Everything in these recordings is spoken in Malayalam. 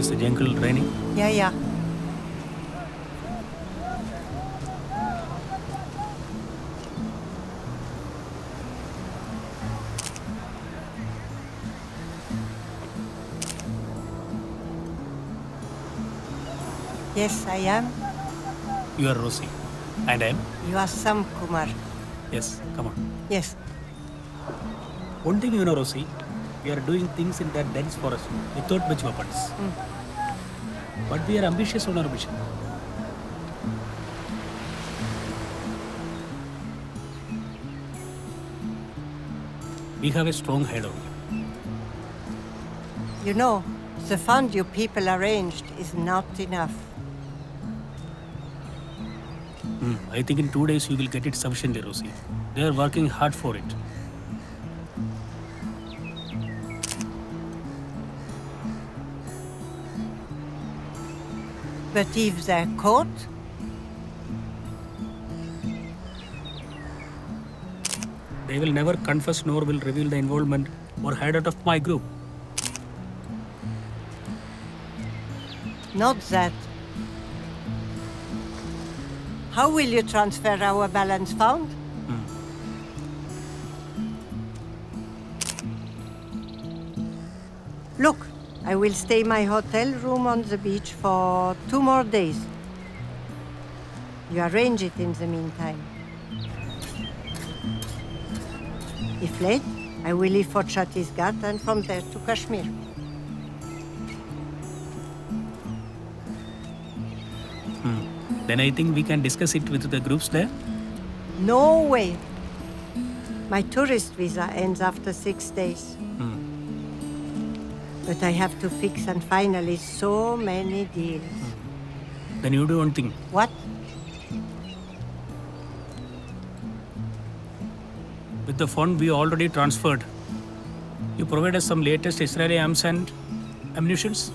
Is the jungle raining? Yeah. Yes, I am. You are Rosie. And I am? You are Sam Kumar. Yes, come on. Yes. One thing you know, Rosie, we are doing things in that dense forest without much weapons. But we are ambitious on our mission. We have a strong head on you. You know, the fund you people arranged is not enough. I think in 2 days you will get it sufficiently, Rosie. They are working hard for it. But if they're caught, They will never confess nor will reveal the involvement or hideout of my group. not that. How will you transfer our balance fund? Look, I will stay my hotel room on the beach for 2 more days. You arrange it in the meantime. If late, I will leave for Chhattisgarh and from there to Kashmir. Then I think we can discuss it with the groups there. No way. My tourist visa ends after 6 days. But I have to fix and finalize so many deals. Then you do one thing. What? With the fund we already transferred, you provide us some latest Israeli arms and ammunitions.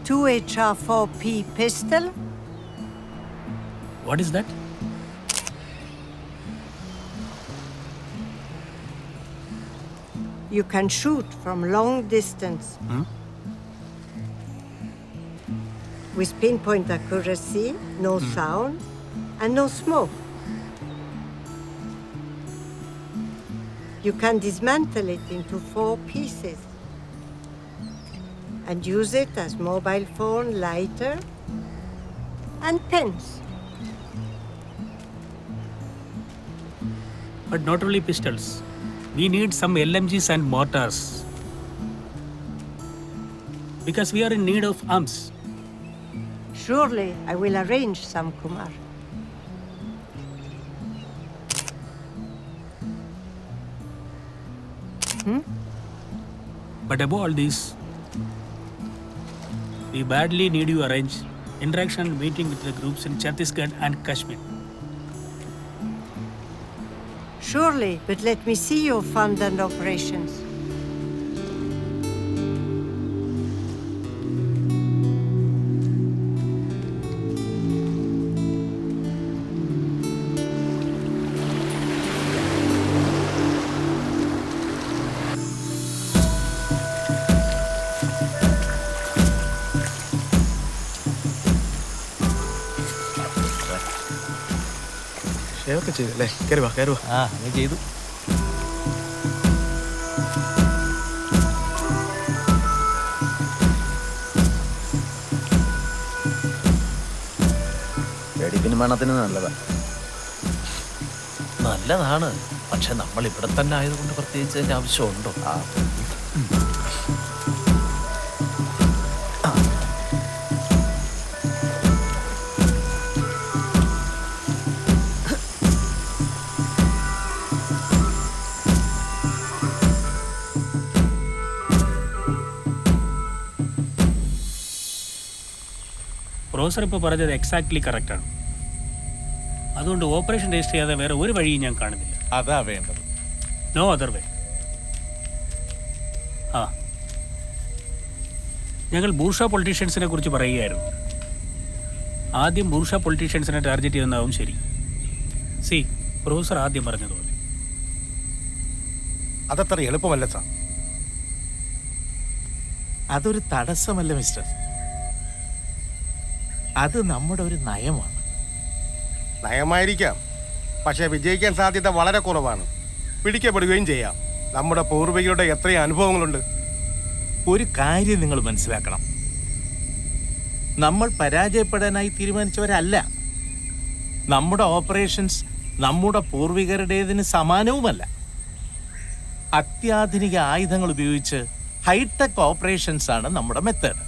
2 HR-4P pistol? What is that? You can shoot from long distance. With pinpoint accuracy, no sound, and no smoke. You can dismantle it into 4 pieces and use it as mobile phone, lighter, and pens. But not only pistols. We need some LMGs and mortars. Because we are in need of arms. Surely I will arrange some, Kumar. But above all this, we badly need you arrange interaction and meeting with the groups in Chhattisgarh and Kashmir. Surely, but let me see your fund and operations. ഷേവൊക്കെ ചെയ്തല്ലേ? കയറി വാ. അങ്ങനെ ചെയ്തു. വെടിപ്പിന് മണത്തിന് നല്ലതാ. നല്ലതാണ്, പക്ഷെ നമ്മൾ ഇവിടെ തന്നെ ആയതുകൊണ്ട് പ്രത്യേകിച്ച് അതിന്റെ ആവശ്യമുണ്ടോ? പ്രൊഫസർ ഇപ്പോൾ പറഞ്ഞത് എക്സാക്ട്ലി കറക്റ്റാണ്. അതുകൊണ്ട് ഓപ്പറേഷൻ രജിസ്റ്റർ ചെയ്യാതെ വേറെ ഒരു വഴിയും ഞാൻ കാണുന്നില്ല. അതാ വേണ്ടത്. No other way. ഞങ്ങൾ ബൂർഷ പൊളിറ്റീഷ്യൻസിനെ കുറിച്ച് പറയുകയായിരുന്നു. ആദ്യം ബൂർഷ പൊളിറ്റീഷ്യൻസിനെ ടാർഗറ്റ് ചെയ്യുന്നതാവും ശരി. സി, പ്രൊഫസർ ആദ്യം പറഞ്ഞതുപോലെ. അതത്ര എളുപ്പമല്ല സാർ. അതൊരു തടസ്സമല്ല മിസ്റ്റർ. അത് നമ്മുടെ ഒരു നയമാണ്. നയമായിരിക്കാം, പക്ഷേ വിജയിക്കാൻ സാധ്യത വളരെ കുറവാണ്. പിടിക്കപ്പെടുകയും ചെയ്യാം. നമ്മുടെ പൂർവികരുടെ എത്രയും അനുഭവങ്ങളുണ്ട്. ഒരു കാര്യം നിങ്ങൾ മനസ്സിലാക്കണം, നമ്മൾ പരാജയപ്പെടാനായി തീരുമാനിച്ചവരല്ല. നമ്മുടെ ഓപ്പറേഷൻസ് നമ്മുടെ പൂർവികരുടേതിന് സമാനവുമല്ല. അത്യാധുനിക ആയുധങ്ങൾ ഉപയോഗിച്ച് ഹൈടെക് ഓപ്പറേഷൻസ് ആണ് നമ്മുടെ മെത്തേഡ്.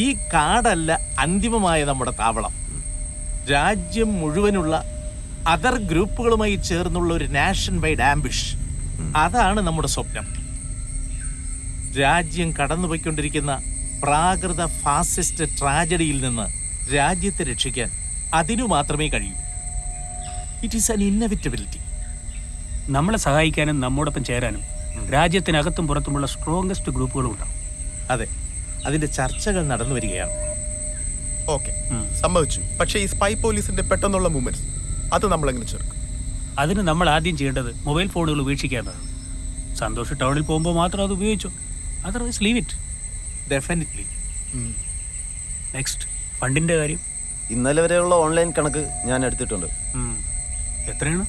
ഈ കാടല്ല അന്തിമമായ നമ്മുടെ താവളം. രാജ്യം മുഴുവനുള്ള അതർ ഗ്രൂപ്പുകളുമായി ചേർന്നുള്ള ഒരു നാഷൻ വൈഡ് ആംബിഷ്, അതാണ് നമ്മുടെ സ്വപ്നം. രാജ്യം കടന്നുപോയിക്കൊണ്ടിരിക്കുന്ന പ്രാകൃത ഫാസിസ്റ്റ് ട്രാജഡിയിൽ നിന്ന് രാജ്യത്തെ രക്ഷിക്കാൻ അതിനു മാത്രമേ കഴിയൂ. It is an ഇന്നവിറ്റബിലിറ്റി. നമ്മളെ സഹായിക്കാനും നമ്മോടൊപ്പം ചേരാനും രാജ്യത്തിനകത്തും പുറത്തുമുള്ള സ്ട്രോങ്ങസ്റ്റ് ഗ്രൂപ്പുകളും ഉണ്ടാവും. അതെ, അതിന്റെ ചർച്ചകൾ നടന്നു വരികയാണ്. ഓക്കെ, സമ്മതിച്ചു. പക്ഷേ ഈ സ്പൈ പോലീസിന്റെ പെട്ടെന്നുള്ള മൂവ്മെന്റ്സ് അത് നമ്മൾ എങ്ങനെ ചെറുക്കും? അതിന് നമ്മൾ ആദ്യം ചെയ്യേണ്ടത് മൊബൈൽ ഫോണുകൾ ഉപേക്ഷിക്കാനാണ്. സന്തോഷ് ടൗണിൽ പോകുമ്പോൾ മാത്രം അത് ഉപയോഗിച്ചു, otherwise leave it. Definitely. Next, ഫണ്ടിൻ്റെ കാര്യം. ഇന്നലെ വരെയുള്ള ഓൺലൈൻ കണക്ക് ഞാൻ എടുത്തിട്ടുണ്ട്. എത്രയാണ്?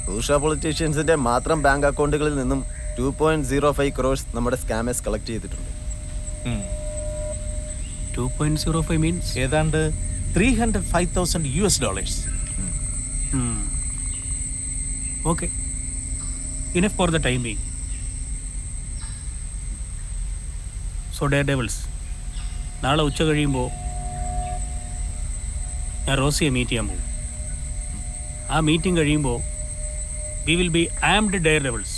ബൂർഷ പൊളിറ്റീഷ്യൻസിന്റെ മാത്രം ബാങ്ക് അക്കൗണ്ടുകളിൽ നിന്നും 2.05 crores നമ്മുടെ സ്കാമേഴ്സ് കളക്ട് ചെയ്തിട്ടുണ്ട്. 2.05 മീൻസ് ഏതാണ്ട് $305,000. Okay, enough for the time being. So Daredevils, നാളെ ഉച്ച കഴിയുമ്പോൾ ഞാൻ റോസിയെ മീറ്റ് ചെയ്യാൻ പോകും. ആ മീറ്റിംഗ് കഴിയുമ്പോൾ we will be armed Daredevils.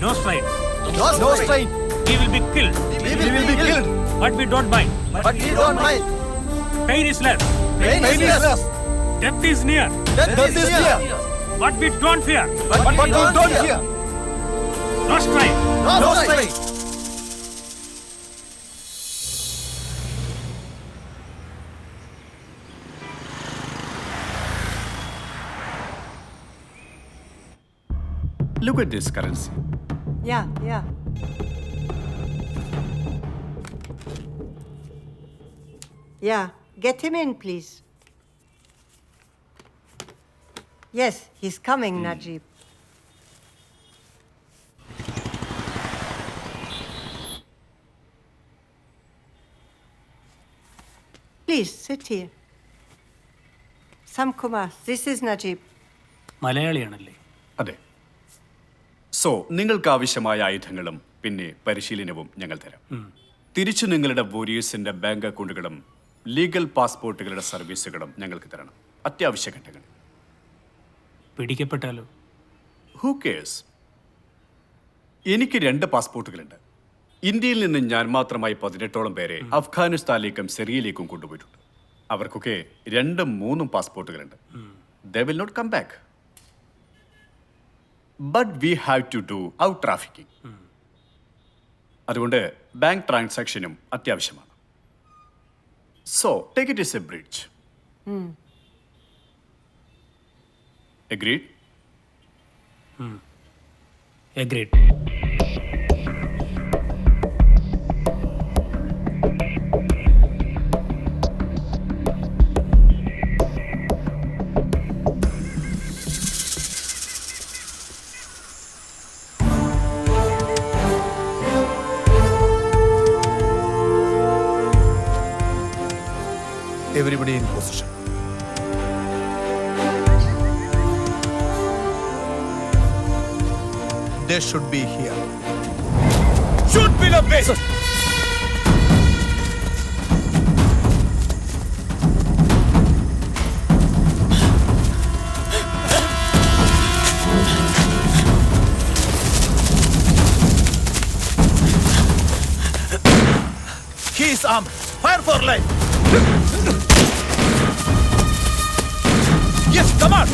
No strike. No strike. We will be killed. We will be killed. But we don't mind. But we don't mind. Pain is less. Pain is less. Death is near. Death is near. But we don't fear. But we don't fear. No strike. No strike. Look at this currency. Yeah. Yeah, get him in, please. Yes, he's coming, Najib. Please, sit here. Sam Kumar, this is Najib. മലയാളിയാണല്ലേ? അതെ. സോ നിങ്ങൾക്ക് ആവശ്യമായ ആയുധങ്ങളും പിന്നെ പരിശീലനവും ഞങ്ങൾ തരാം. തിരിച്ചു നിങ്ങളുടെ വോരിയേഴ്സിന്റെ ബാങ്ക് അക്കൗണ്ടുകളും ലീഗൽ പാസ്പോർട്ടുകളുടെ സർവീസുകളും ഞങ്ങൾക്ക് തരണം. അത്യാവശ്യ ഘട്ടങ്ങൾ. പിടിക്കപ്പെട്ടാലോ? Who cares? എനിക്ക് 2 പാസ്പോർട്ടുകളുണ്ട്. ഇന്ത്യയിൽ നിന്ന് ഞാൻ മാത്രമായി 18ഓളം പേരെ അഫ്ഗാനിസ്ഥാനിലേക്കും സിറിയയിലേക്കും കൊണ്ടുപോയിട്ടുണ്ട്. അവർക്കൊക്കെ 2ഉം 3ഉം പാസ്പോർട്ടുകളുണ്ട്. They will not come back. But we have to do out trafficking. അതുകൊണ്ട് ബാങ്ക് ട്രാൻസാക്ഷനും അത്യാവശ്യമാണ്. So take it is a bridge. Agreed? Agreed. Everybody in position. They should be here. Shoot me the best. He is armed. Fire for life. Yes, come on.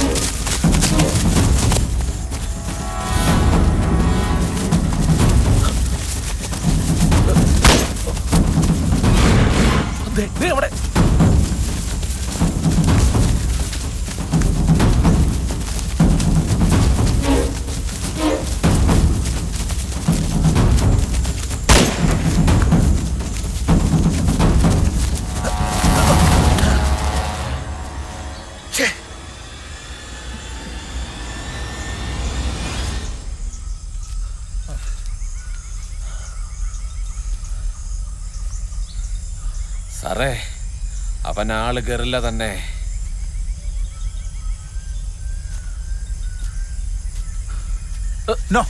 അവിടെ സാറേ, അവൻ ആള് ഗറില്ല തന്നെ. No.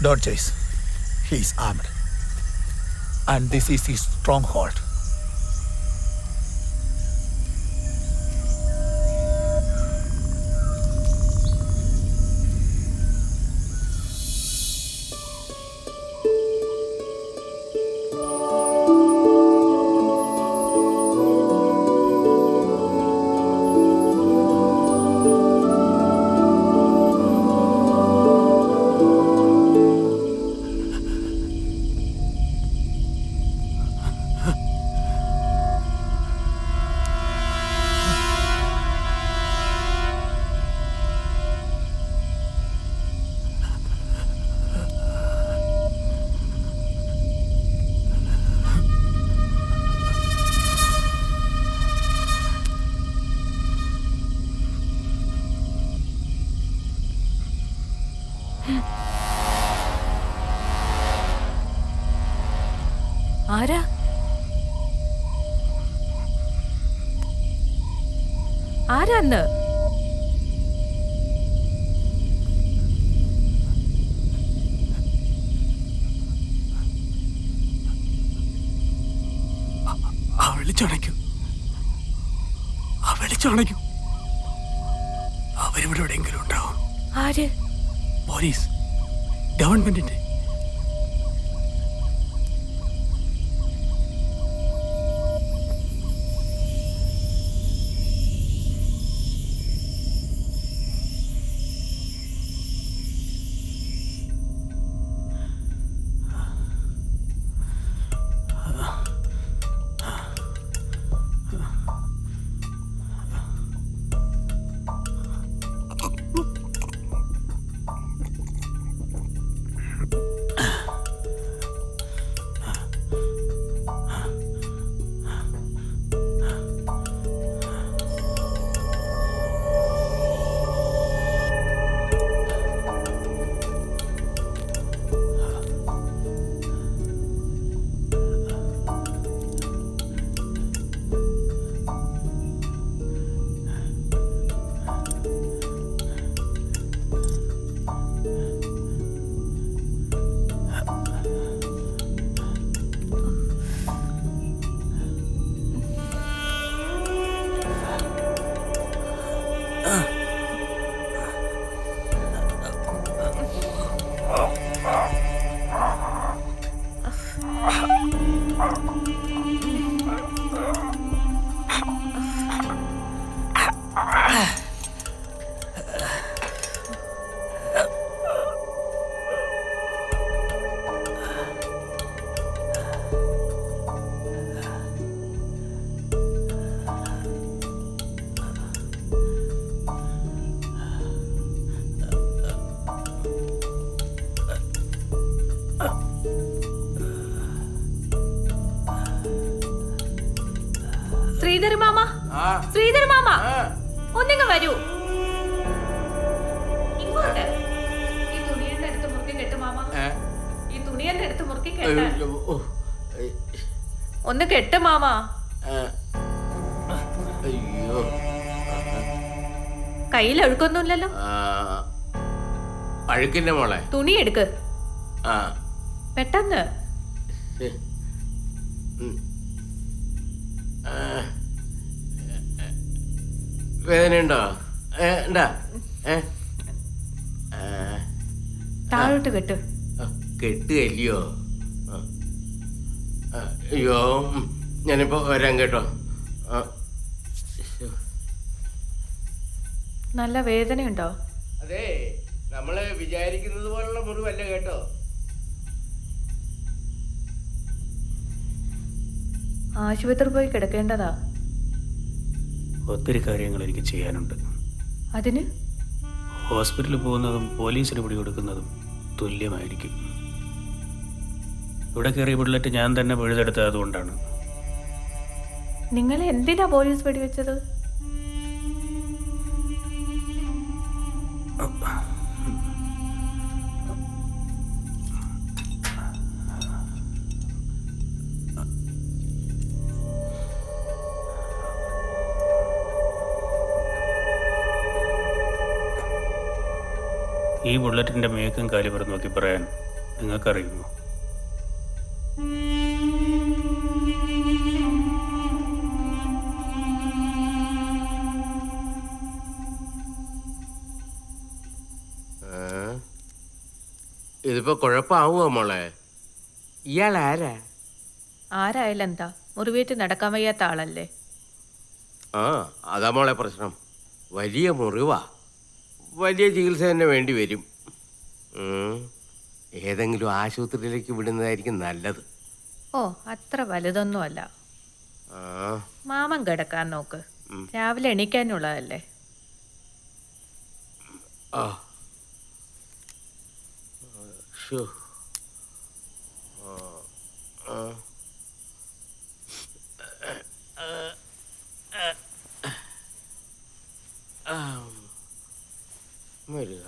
Don't chase. He is armed. And this is his stronghold. ആരാ? ആരാന്ന്? വിളിച്ചണയ്ക്കും, വിളിച്ചണയ്ക്കും. അവരിവിടെ എവിടെയെങ്കിലും ഉണ്ടാവും. ആര്? പോലീസ്, ഗവൺമെന്റിന്റെ. ശ്രീധര മാമ, ശ്രീധര മാമ, ഒന്നിങ്ങ വരൂ. ഇങ്ങോട്ട്. ഈ തുണിയെന്ന് എടുത്ത് മുറുക്കി കെട്ടു മാമ. ഈ തുണിയെന്ന് എടുത്ത് മുറുക്കി കെട്ടാൻ. ഒന്ന് കെട്ട് മാമ. അയ്യോ, കയ്യിൽ അഴുക്കൊന്നുമില്ലല്ലോ. അഴുക്കിന്റെ മോളെ, തുണി എടുക്ക് പെട്ടെന്ന്. വേദനയുണ്ടോ? താഴോട്ട് കെട്ട്. കെട്ടുകല്ലയോ? അയ്യോ, ഞാനിപ്പോ വരാം കേട്ടോ. നല്ല വേദനയുണ്ടോ? അതെ, നമ്മള് വിചാരിക്കുന്നത് പോലുള്ള മുറിവല്ല കേട്ടോ. ആശുപത്രി പോയി കിടക്കേണ്ടതാ. ഒത്തിരി കാര്യങ്ങൾ എനിക്ക് ചെയ്യാനുണ്ട്. അതിന് ഹോസ്പിറ്റലിൽ പോകുന്നതും പോലീസിന് പിടികൊടുക്കുന്നതും തുല്യമായിരിക്കും. ഇവിടെ കയറിയ ബുള്ളറ്റ് ഞാൻ തന്നെ പിഴുതെടുത്തത് അതുകൊണ്ടാണ്. നിങ്ങളെ എന്തിനാ പോലീസ് വെടിവെച്ചത്? ഈ ബുള്ളറ്റിൻ്റെ മേക്കും കാലിബർ നോക്കി പറയാൻ നിങ്ങൾക്കറിയുമോ? ഇതിപ്പോ കുഴപ്പമാവുമോ മോളെ? ഇയാൾ ആരാ? ആരായാലും എന്താ, മുറിവേറ്റ് നടക്കാൻ വയ്യാത്ത ആളല്ലേ. ആ അതാ മോളെ പ്രശ്നം. വലിയ മുറിവാ, വലിയ ചികിത്സ തന്നെ വേണ്ടി വരും. ഏതെങ്കിലും ആശുപത്രിയിലേക്ക് വിടുന്നതായിരിക്കും നല്ലത്. ഓ അത്ര വലുതൊന്നുമല്ല. ആ മാമൻ കിടക്കാൻ നോക്ക്, രാവിലെ എണീക്കാനുള്ളതല്ലേ. ആ ശോ. വരിക.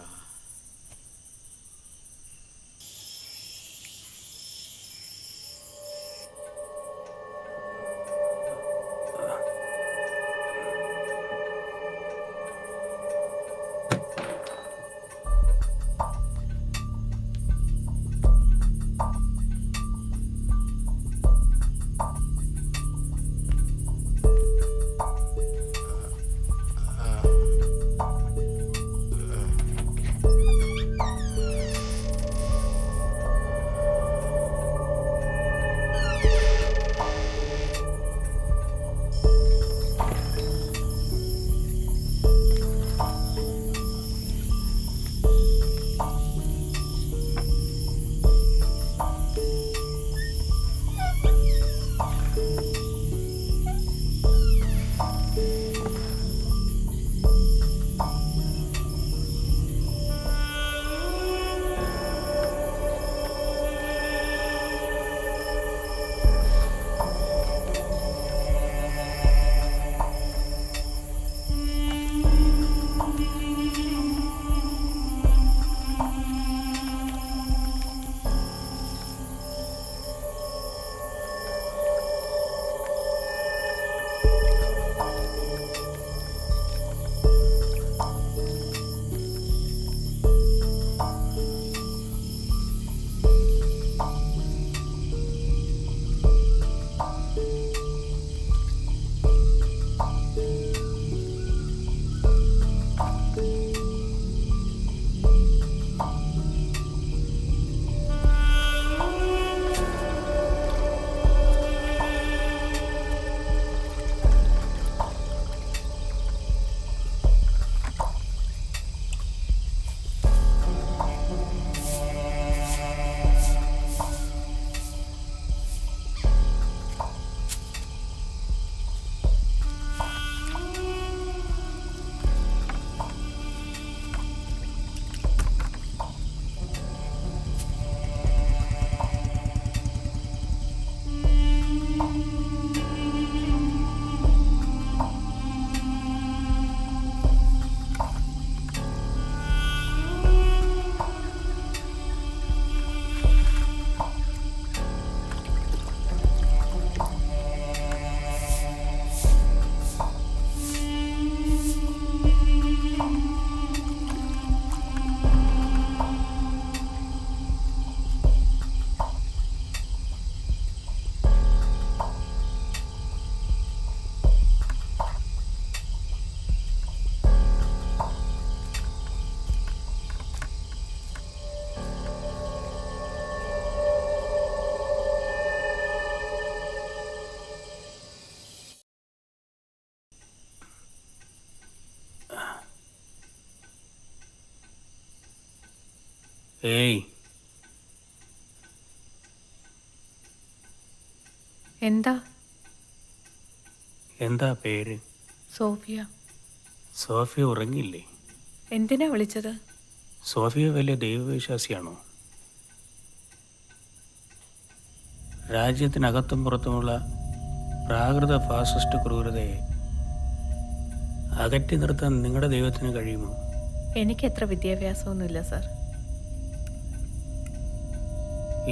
ഏയ്, എന്താ? എന്താ പേര്? സോഫിയ. സോഫിയ ഉറങ്ങിയില്ലേ? എന്തിനാ വിളിച്ചത്? സോഫിയ വലിയ ദൈവവിശ്വാസിയാണോ? രാജ്യത്തിനകത്തും പുറത്തുമുള്ള പ്രാകൃത ഫാസിസ്റ്റ് ക്രൂരതയെ അകറ്റി നിർത്താൻ നിങ്ങളുടെ ദൈവത്തിന് കഴിയുമോ? എനിക്കത്ര വിദ്യാഭ്യാസമൊന്നുമില്ല സാർ.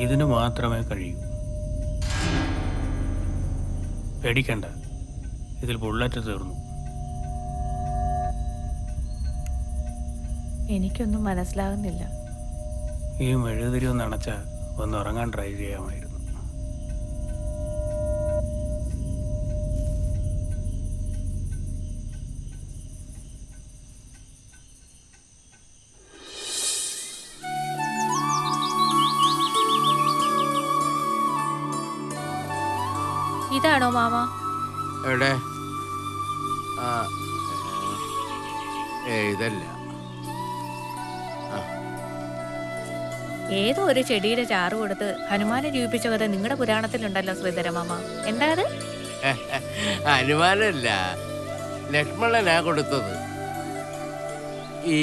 ഇതിന് മാത്രമേ കഴിയൂ. പേടിക്കണ്ട, ഇതിൽ ബുള്ളറ്റ് തീർന്നു. എനിക്കൊന്നും മനസ്സിലാകുന്നില്ല. ഈ മെഴുകുതിരി ഒന്ന് അണച്ചാ ഒന്ന് ഉറങ്ങാൻ ട്രൈ ചെയ്യാമായിരുന്നു. ഇതാണോ മാമ? എവിടെ? ആ ഇതല്ല. ഏതോ ഒരു ചെടിയുടെ ചാറ് കൊടുത്ത് ഹനുമാനെ ജീവിപ്പിച്ച കഥ നിങ്ങളുടെ പുരാണത്തിലുണ്ടല്ലോ ശ്രീധര മാമ. എന്താ അത്? ഹനുമാനല്ല, ലക്ഷ്മണനാ കൊടുത്തത്. ഈ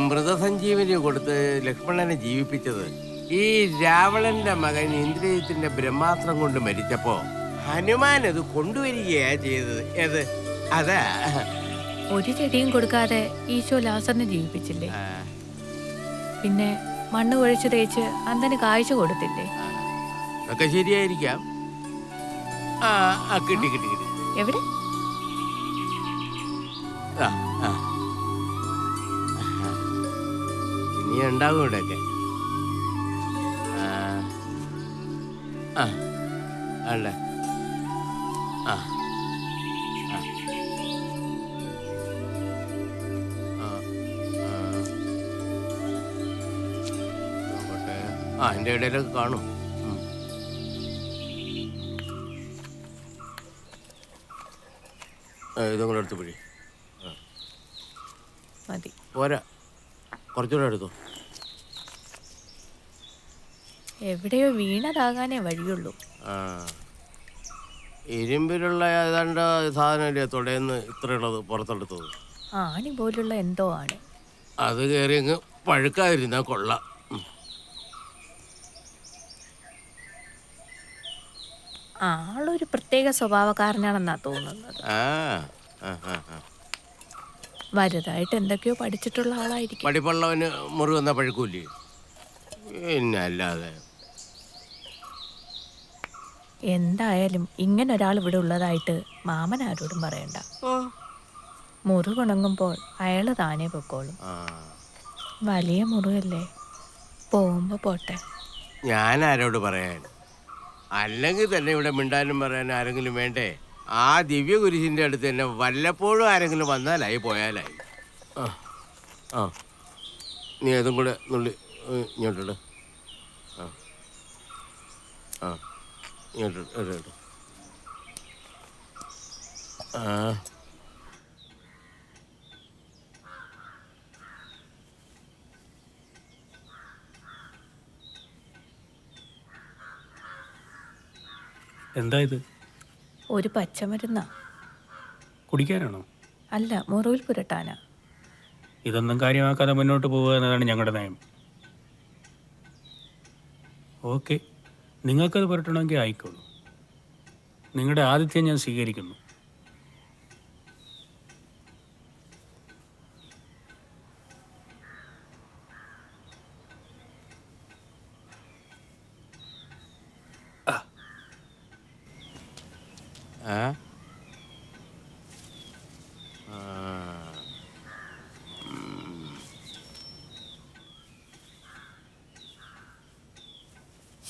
മൃതസഞ്ജീവനി കൊടുത്ത് ലക്ഷ്മണനെ ജീവിപ്പിച്ചത് ഈ രാവണന്റെ മകൻ ഇന്ദ്രജിത്തിന്റെ ബ്രഹ്മാസ്ത്രം കൊണ്ട് മരിച്ചപ്പോ ഹനുമാൻ അത് കൊണ്ടുവരികയാ ചെയ്തത്. ഏത്? അതാ. ഒരു ചെടിയും കൊടുക്കാതെ ഈശോ ലാസറിനെ ജീവിപ്പിച്ചില്ലേ? പിന്നെ മണ്ണ് കുഴച്ച് തേച്ച് അന്തന് കാഴ്ച കൊടുത്തില്ലേ? ഒക്കെ ശരിയായിരിക്കാം. കിട്ടി കിട്ടി കിട്ടി. എവിടെ? ഇനി ഉണ്ടാവും ഇവിടെയൊക്കെ. അല്ലേ? എൻ്റെ ഇടയിലൊക്കെ കാണും. ഇതും കൂടെ എടുത്ത് പിടി. മതി. പോരാ, കുറച്ചുകൂടെ എടുത്തോ. എവിടെയോ വീണതാകാനേ വഴിയുള്ളൂ. ഇരുമ്പിലുള്ള ഏതാണ്ട് സാധനമല്ലേ തുടയെന്ന് ഇത്രയുള്ളത് പുറത്തെടുത്തത്. ആണി പോലുള്ള എന്തോ ആണ്. അത് കയറി അങ്ങ് പഴുക്കാതിരുന്നാ കൊള്ളാം. ആളൊരു പ്രത്യേക സ്വഭാവക്കാരനാണെന്നാ തോന്നുന്നത്. വലുതായിട്ട് എന്തൊക്കെയോ പഠിച്ചിട്ടുള്ള ആളായിരിക്കും. പഠിപ്പുള്ളവന് മുറി വന്ന പഴുക്കൂല്ലേ? പിന്നെ അല്ലാതെ. എന്തായാലും ഇങ്ങനെ ഒരാൾ ഇവിടെ ഉള്ളതായിട്ട് മാമൻ ആരോടും പറയണ്ട. മുറിവുണങ്ങുമ്പോൾ അയാള് താനേ പൊക്കോളും. വലിയ മുറിവല്ലേ, പോകുമ്പോ പോട്ടെ. ഞാൻ ആരോട് പറയാൻ? അല്ലെങ്കിൽ തന്നെ ഇവിടെ മിണ്ടാനും പറയാനും ആരെങ്കിലും വേണ്ടേ? ആ ദിവ്യ കുരിശിൻ്റെ അടുത്ത് തന്നെ വല്ലപ്പോഴും ആരെങ്കിലും വന്നാലായി പോയാലായി. നീ അതും കൂടെ നുള്ളി ഇങ്ങോട്ടിട്. ഇങ്ങോട്ട്. എന്താ ഇത്? ഒരു പച്ചമരുന്നാ. കുടിക്കാനാണോ? അല്ല, മുറിവിൽ പുരട്ടാനാ. ഇതൊന്നും കാര്യമാക്കാതെ മുന്നോട്ട് പോവുക എന്നതാണ് ഞങ്ങളുടെ നയം. ഓക്കെ, നിങ്ങൾക്കത് പുരട്ടണമെങ്കിൽ ആയിക്കോളൂ. നിങ്ങളുടെ ആതിഥ്യം ഞാൻ സ്വീകരിക്കുന്നു.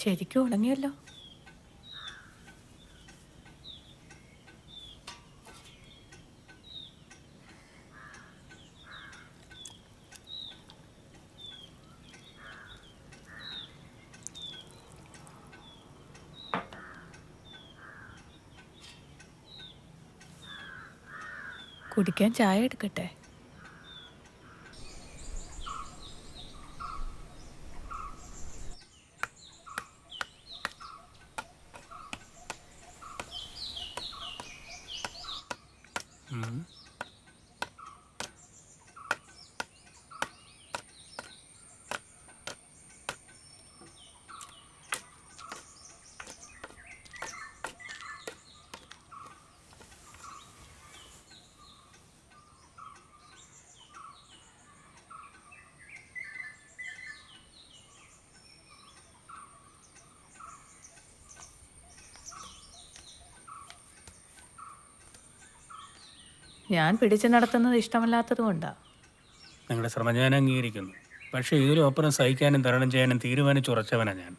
ശരിക്കും ഉണങ്ങിയല്ലോ. കുടിക്കാൻ ചായ എടുക്കട്ടെ? ഞാൻ പിടിച്ചു നടത്തുന്നത് ഇഷ്ടമല്ലാത്തത് കൊണ്ടാ. നിങ്ങളുടെ ശ്രമം ഞാൻ അംഗീകരിക്കുന്നു. പക്ഷേ ഇതിലും അപ്പുറം സഹിക്കാനും തരണം ചെയ്യാനും തീരുമാനിച്ചുറച്ചവനാണ് ഞാൻ.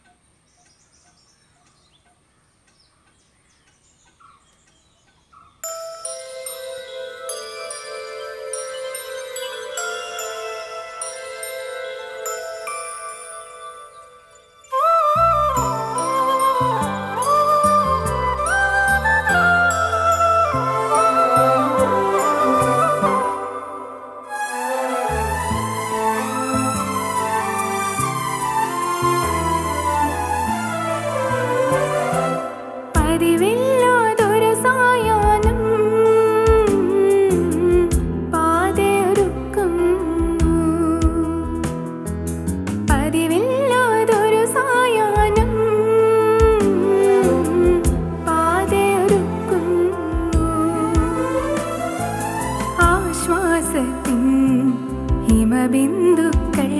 ഹിമബിന്ദുക്കൾ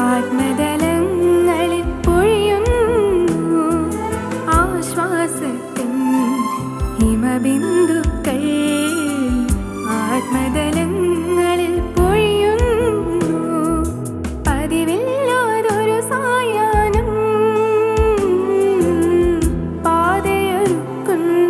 ആത്മതലങ്ങളിൽ പൊഴിയുന്നു. ആശ്വാസത്തിൻ ഹിമബിന്ദുക്കൾ ആത്മതലങ്ങളിൽ പൊഴിയുന്നു. പതിവില്ലാതൊരു സായാഹ്നം പാതയൊരുക്കുന്നു.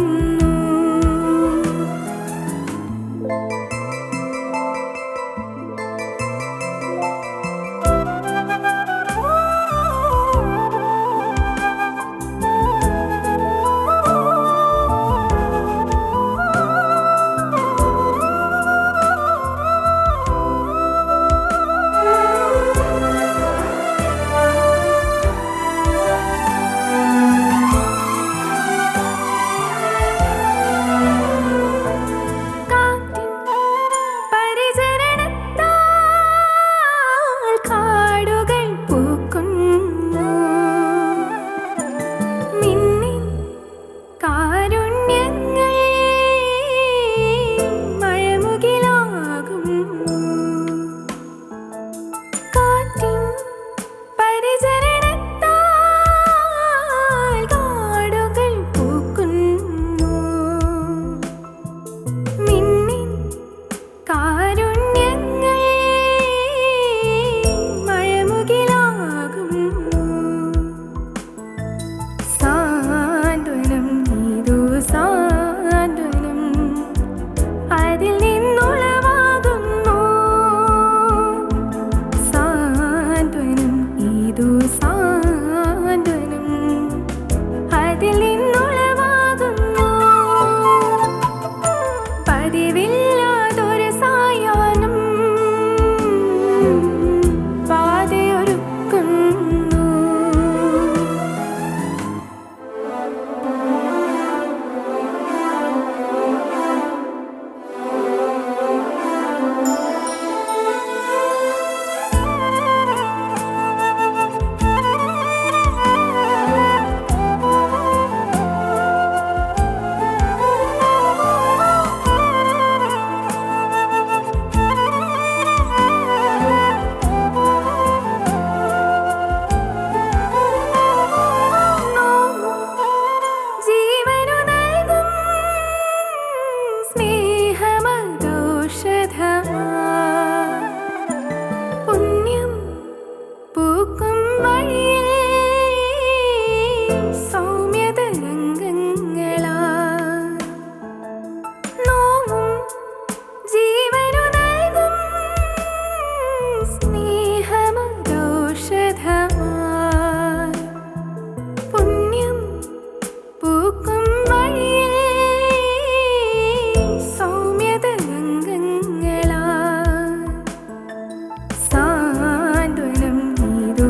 സാന്ത്വനം നീതു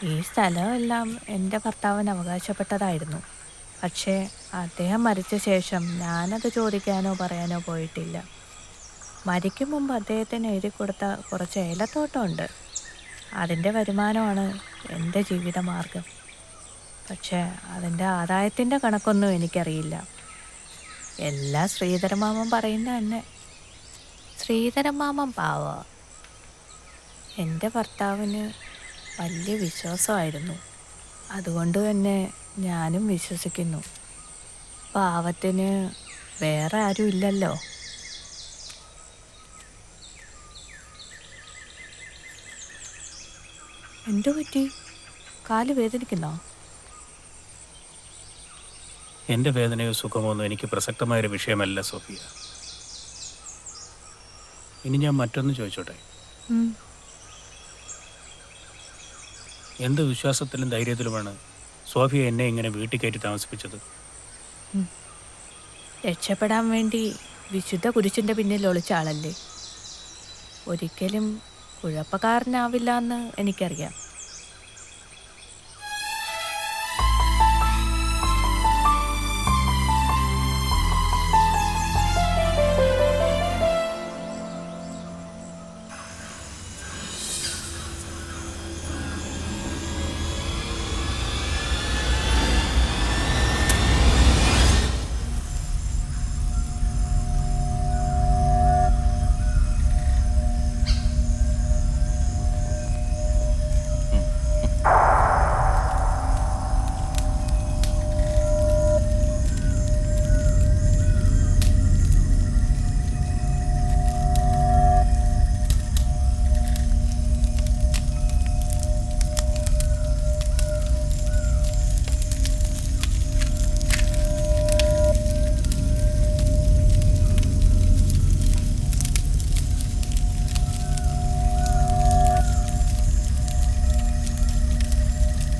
ഈ സ്ഥലമെല്ലാം എൻ്റെ ഭർത്താവിന് അവകാശപ്പെട്ടതായിരുന്നു. പക്ഷേ അദ്ദേഹം മരിച്ച ശേഷം ഞാനത് ചോദിക്കാനോ പറയാനോ പോയിട്ടില്ല. മരിക്കും മുമ്പ് അദ്ദേഹത്തിന് എഴുതി കൊടുത്ത കുറച്ച് ഏലത്തോട്ടമുണ്ട്. അതിൻ്റെ വരുമാനമാണ് എൻ്റെ ജീവിതമാർഗം. പക്ഷേ അതിൻ്റെ ആദായത്തിൻ്റെ കണക്കൊന്നും എനിക്കറിയില്ല. എല്ലാം ശ്രീധരമാമൻ പറയുന്ന തന്നെ. ശ്രീധരമാമൻ പാവ. എൻ്റെ ഭർത്താവിന് വലിയ വിശ്വാസമായിരുന്നു. അതുകൊണ്ട് തന്നെ ഞാനും വിശ്വസിക്കുന്നു. പാവത്തിന് വേറെ ആരും ഇല്ലല്ലോ. എന്തു പറ്റി? കാല് വേദനിക്കുന്നോ? എൻ്റെ വേദനയോ സുഖമോ ഒന്നും എനിക്ക് പ്രസക്തമായൊരു വിഷയമല്ല സോഫിയ. ഇനി ഞാൻ മറ്റൊന്ന് ചോദിച്ചോട്ടെ? എന്ത് വിശ്വാസത്തിലും ധൈര്യത്തിലുമാണ് സോഫിയ എന്നെ ഇങ്ങനെ വീട്ടിൽ കയറ്റി താമസിപ്പിച്ചത്? രക്ഷപ്പെടാൻ വേണ്ടി വിശുദ്ധ കുരിശിൻ്റെ പിന്നിൽ ഒളിച്ച ആളല്ലേ. ഒരിക്കലും കുഴപ്പക്കാരനാവില്ല എന്ന് എനിക്കറിയാം.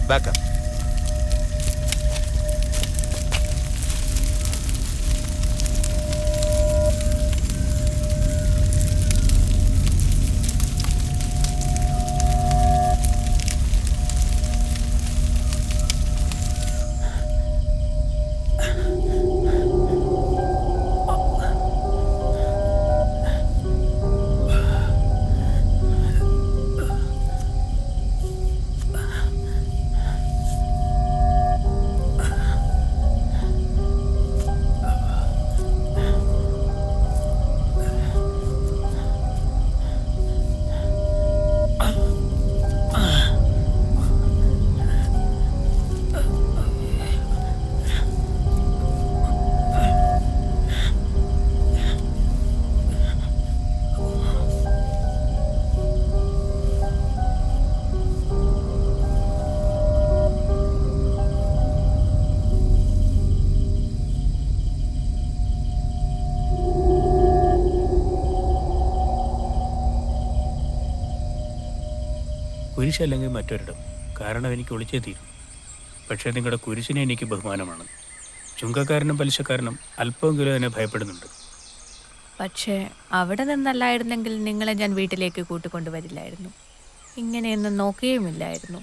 Back up. കുരിശല്ലെങ്കിൽ മറ്റൊരിടം. കാരണം എനിക്ക് ഒളിച്ചേ തീരും. പക്ഷേ നിങ്ങളുടെ കുരിശിനെ എനിക്ക് ബഹുമാനമാണ്. ചുങ്കക്കാരനും പലിശക്കാരനും അല്പമെങ്കിലും എന്നെ ഭയപ്പെടുന്നുണ്ട്. പക്ഷേ അവിടെ നിന്നല്ലായിരുന്നെങ്കിൽ നിങ്ങളെ ഞാൻ വീട്ടിലേക്ക് കൂട്ടിക്കൊണ്ടുവരില്ലായിരുന്നു. ഇങ്ങനെയൊന്നും നോക്കുകയുമില്ലായിരുന്നു.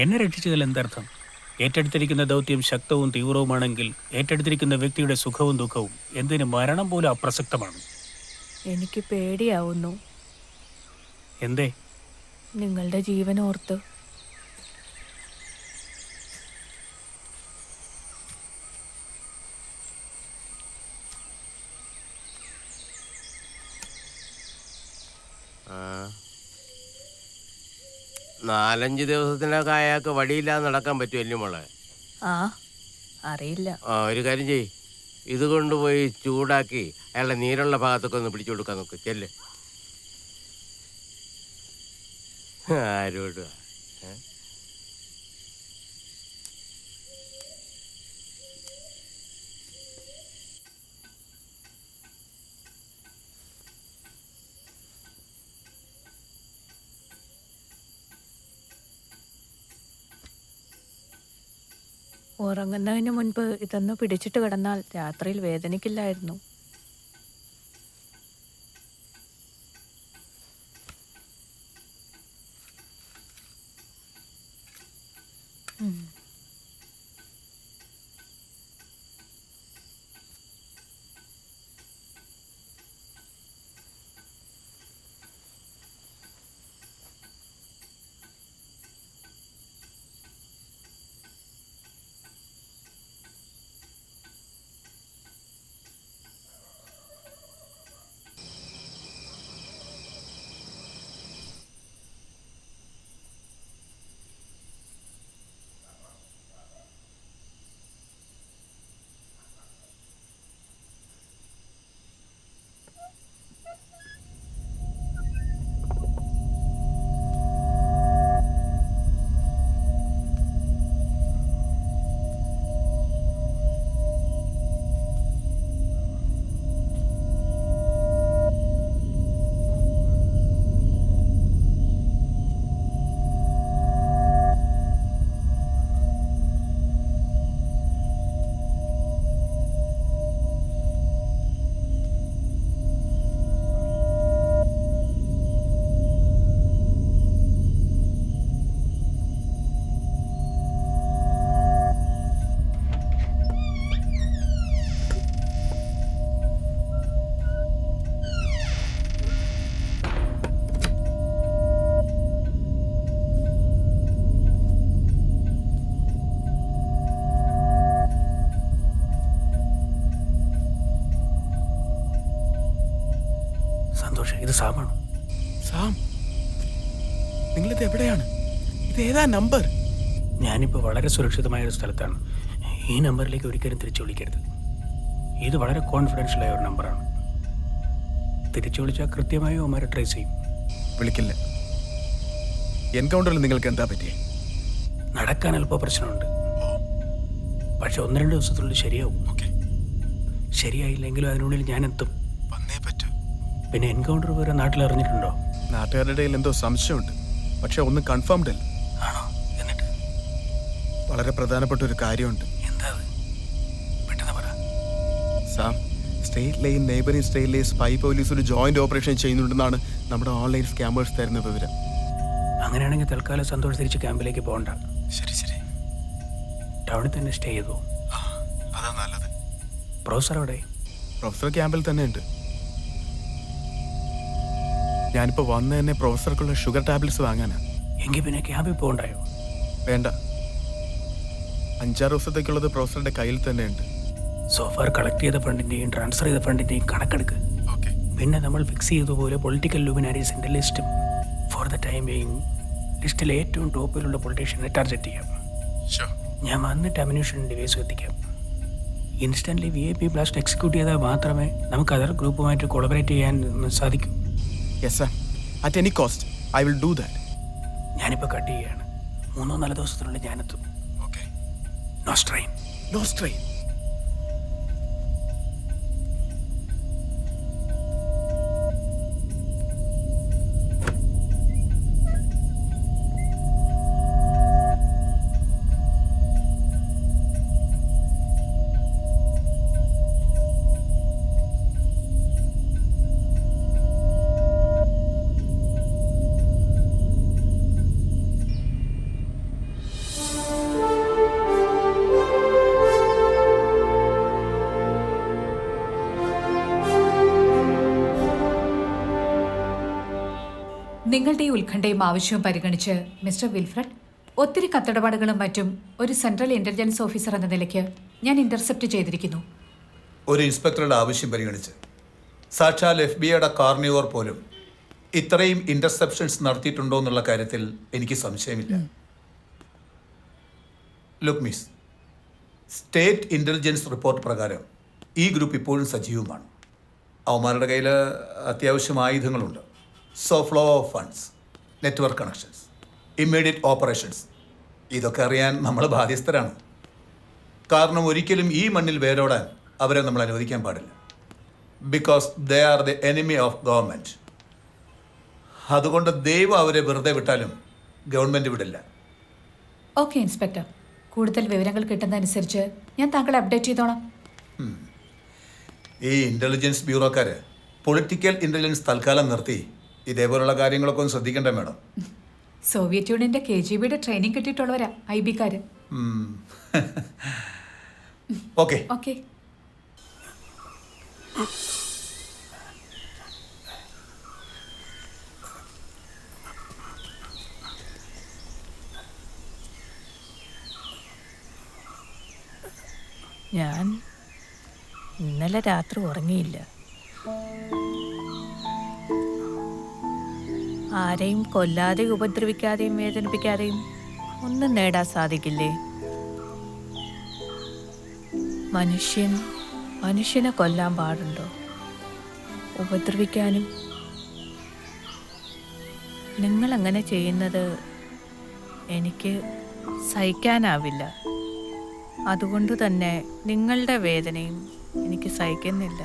എന്നെ രക്ഷിച്ചതിൽ എന്തർത്ഥം? ഏറ്റെടുത്തിരിക്കുന്ന ദൗത്യം ശക്തവും തീവ്രവുമാണെങ്കിൽ ഏറ്റെടുത്തിരിക്കുന്ന വ്യക്തിയുടെ സുഖവും ദുഃഖവും എന്തിന് മരണം പോലും അപ്രസക്തമാണ്. എനിക്ക് പേടിയാവുന്നു. എന്തേ? നിങ്ങളുടെ ജീവനോർത്ത്. നാലഞ്ച് ദിവസത്തിനൊക്കെ അയാൾക്ക് വടിയില്ലാതെ നടക്കാൻ പറ്റുമല്ലേ മോളെ? ആ, അറിയില്ല. ഒരു കാര്യം ചെയ്യ്, ഇത് കൊണ്ടുപോയി ചൂടാക്കി അയാളുടെ നീരുള്ള ഭാഗത്തൊക്കെ ഒന്ന് പിടിച്ചു കൊടുക്കാൻ നോക്ക്. ചെല്ല്. ആരോട്? ഉറങ്ങുന്നതിന് മുൻപ് ഇതൊന്ന് പിടിച്ചിട്ട് കിടന്നാൽ രാത്രിയിൽ വേദനിക്കില്ലായിരുന്നു. സന്തോഷം, ഇത് സാമാണ്. സാം, നിങ്ങളിത് എവിടെയാണ്? ഇത് ഏതാ നമ്പർ? ഞാനിപ്പോൾ വളരെ സുരക്ഷിതമായ ഒരു സ്ഥലത്താണ്. ഈ നമ്പറിലേക്ക് ഒരിക്കലും തിരിച്ചു വിളിക്കരുത്. ഇത് വളരെ കോൺഫിഡൻഷ്യലായ ഒരു നമ്പറാണ്. തിരിച്ചു വിളിച്ചാൽ കൃത്യമായി അവന്മാരെ ട്രേസ് ചെയ്യും. വിളിക്കില്ല. എൻകൗണ്ടറിൽ നിങ്ങൾക്ക് എന്താ പറ്റിയേ? നടക്കാൻ അല്പം പ്രശ്നമുണ്ട്. പക്ഷെ 1-2 ദിവസത്തിനുള്ളിൽ ശരിയാവും. ശരിയായില്ലെങ്കിലും അതിനുള്ളിൽ ഞാൻ എത്തും. വന്നേ പറ്റൂ. പിന്നെ എൻകൗണ്ടർ വരെ നാട്ടിൽ അറിഞ്ഞിട്ടുണ്ടോ? നാട്ടുകാരുടെ ഇടയിൽ എന്തോ സംശയമുണ്ട്, പക്ഷെ ഒന്നും കൺഫേംഡ് അല്ല. ആണോ? എന്നിട്ട് വളരെ പ്രധാനപ്പെട്ട ഒരു കാര്യമുണ്ട്. എന്താ? പെട്ടെന്ന് പറ. സാം, സ്റ്റേറ്റിലെയും നെയ്ബറിംഗ് സ്റ്റേറ്റിലെയും സ്പൈ പോലീസ് ഒരു ജോയിന്റ് ഓപ്പറേഷൻ ചെയ്യുന്നുണ്ടെന്നാണ് നമ്മുടെ ഓൺലൈൻ സ്കാമേഴ്സ് തരുന്ന വിവരം. അങ്ങനെയാണെങ്കിൽ തൽക്കാലം സന്തോഷം തിരിച്ച് ക്യാമ്പിലേക്ക് പോകണ്ട. ശരി ശരി, ടൗണിൽ തന്നെ സ്റ്റേ ചെയ്തു. അതാ നല്ലത്. പ്രൊഫസർ അവിടെ? പ്രൊഫസർ ക്യാമ്പിൽ തന്നെ ഉണ്ട്. ഞാനിപ്പോൾ വന്ന് തന്നെ പ്രൊഫസർക്കുള്ള ഷുഗർ ടാബ്ലറ്റ്സ് വാങ്ങാനാ. എങ്കിൽ പിന്നെ ക്യാമ്പിൽ പോകണ്ടായോ? വേണ്ട, 5-6 ദിവസത്തേക്കുള്ളത് പ്രൊഫസറുടെ കയ്യിൽ തന്നെ ഉണ്ട്. സോഫാർ കളക്ട് ചെയ്ത ഫണ്ടിൻ്റെയും ട്രാൻസ്ഫർ ചെയ്ത ഫണ്ടിൻ്റെയും കണക്കെടുക്ക്. പിന്നെ നമ്മൾ ഫിക്സ് ചെയ്തതുപോലെ പൊളിറ്റിക്കൽ ലൂമിനാരീസിൻ്റെ ലിസ്റ്റും. ഫോർ ദ ടൈം ബീയിങ് ലിസ്റ്റിലെ ഏറ്റവും ടോപ്പിലുള്ള പൊളിറ്റീഷ്യനെ ടാർഗറ്റ് ചെയ്യാം. ഞാൻ വന്നിട്ട് അമ്യൂണിഷൻ ഡിവൈസ് എത്തിക്കാം. ഇൻസ്റ്റൻ്റ്ലി VIP ബ്ലാസ്റ്റ് എക്സിക്യൂട്ട് ചെയ്താൽ മാത്രമേ നമുക്ക് അതർ ഗ്രൂപ്പുമായിട്ട് കൊളബറേറ്റ് ചെയ്യാൻ സാധിക്കൂ. Yes sir, at any cost I will do that. ഞാനിപ്പോൾ കട്ട് ചെയ്യുകയാണ്. 3-4 ദിവസത്തിനുള്ളിൽ ഞാനെത്തും. Okay. No strain. No strain. നിങ്ങളുടെ ഈ ഉത്കണ്ഠയും ആവശ്യവും പരിഗണിച്ച് മിസ്റ്റർ വിൽഫ്രഡ്, ഒത്തിരി കത്തിടപാടുകളും മറ്റും ഒരു സെൻട്രൽ ഇന്റലിജൻസ് ഓഫീസർ എന്ന നിലയ്ക്ക് ഞാൻ ഇന്റർസെപ്റ്റ് ചെയ്തിരിക്കുന്നു. ഒരു ഇൻസ്പെക്ടറുടെ ആവശ്യം പരിഗണിച്ച് സാക്ഷാൽ FBI കാർണിവർ പോലും ഇത്രയും ഇന്റർസെപ്ഷൻസ് നടത്തിയിട്ടുണ്ടോ എന്നുള്ള കാര്യത്തിൽ എനിക്ക് സംശയമില്ല. Look miss, state intelligence report പ്രകാരം ഈ ഗ്രൂപ്പ് ഇപ്പോഴും സജീവമാണ്. അവന്മാരുടെ കയ്യിൽ അത്യാവശ്യം ആയുധങ്ങളുണ്ട്. So flow of funds, network connections, immediate operations, ഇതൊക്കെ അറിയാൻ നമ്മൾ ബാധ്യസ്ഥരാണ്. കാരണം ഒരിക്കലും ഈ മണ്ണിൽ വേരോടാൻ അവരെ നമ്മൾ അനുവദിക്കാൻ പാടില്ല. Because they are the enemy of government. അതുകൊണ്ട് ദൈവം അവരെ വെറുതെ വിട്ടാലും ഗവൺമെൻറ് വിടില്ല. ഓക്കെ ഇൻസ്പെക്ടർ, കൂടുതൽ വിവരങ്ങൾ കിട്ടുന്നതനുസരിച്ച് ഞാൻ താങ്കളെ അപ്ഡേറ്റ് ചെയ്തോളാം. ഈ ഇൻ്റലിജൻസ് ബ്യൂറോക്കാർ പൊളിറ്റിക്കൽ ഇൻ്റലിജൻസ് തൽക്കാലം നിർത്തി ഇതേപോലുള്ള കാര്യങ്ങളൊക്കെ ഒന്ന് ശ്രദ്ധിക്കണ്ടേ മാഡം? സോവിയറ്റ് യൂണിയന്റെ KGBയുടെ ട്രെയിനിങ് കിട്ടിയിട്ടുള്ളവരാ IB-ക്കാര്. ഓക്കെ. ഓക്കെ. ഞാൻ ഇന്നലെ രാത്രി ഉറങ്ങിയില്ല. ആരെയും കൊല്ലാതെയും ഉപദ്രവിക്കാതെയും വേദനിപ്പിക്കാതെയും ഒന്നും നേടാൻ സാധിക്കില്ലേ? മനുഷ്യനെ കൊല്ലാൻ പാടുണ്ടോ? ഉപദ്രവിക്കാനും? നിങ്ങളങ്ങനെ ചെയ്യുന്നത് എനിക്ക് സഹിക്കാനാവില്ല. അതുകൊണ്ട് തന്നെ നിങ്ങളുടെ വേദനയും എനിക്ക് സഹിക്കുന്നില്ല.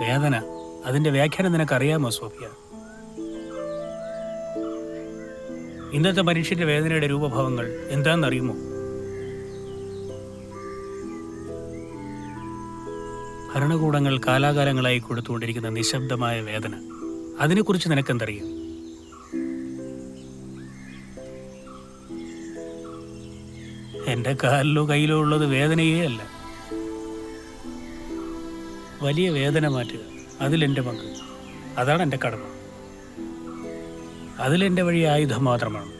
വേദന, അതിന്റെ വ്യാഖ്യാനം നിനക്കറിയാമോ സോഫിയ? ഇന്നത്തെ മനുഷ്യന്റെ വേദനയുടെ രൂപഭാവങ്ങൾ എന്താണെന്നറിയുമോ? ഭരണകൂടങ്ങൾ കാലാകാലങ്ങളായി കൊടുത്തുകൊണ്ടിരിക്കുന്ന നിശബ്ദമായ വേദന, അതിനെക്കുറിച്ച് നിനക്കെന്തറിയാം? എൻ്റെ കാലിലോ കയ്യിലോ ഉള്ളത് വേദനയേ അല്ല. വലിയ വേദന മാറ്റുക, അതിലെൻ്റെ പങ്ക്. അതാണ് എൻ്റെ കടമ. അതിലെൻ്റെ വഴി ആയുധം മാത്രമാണ്.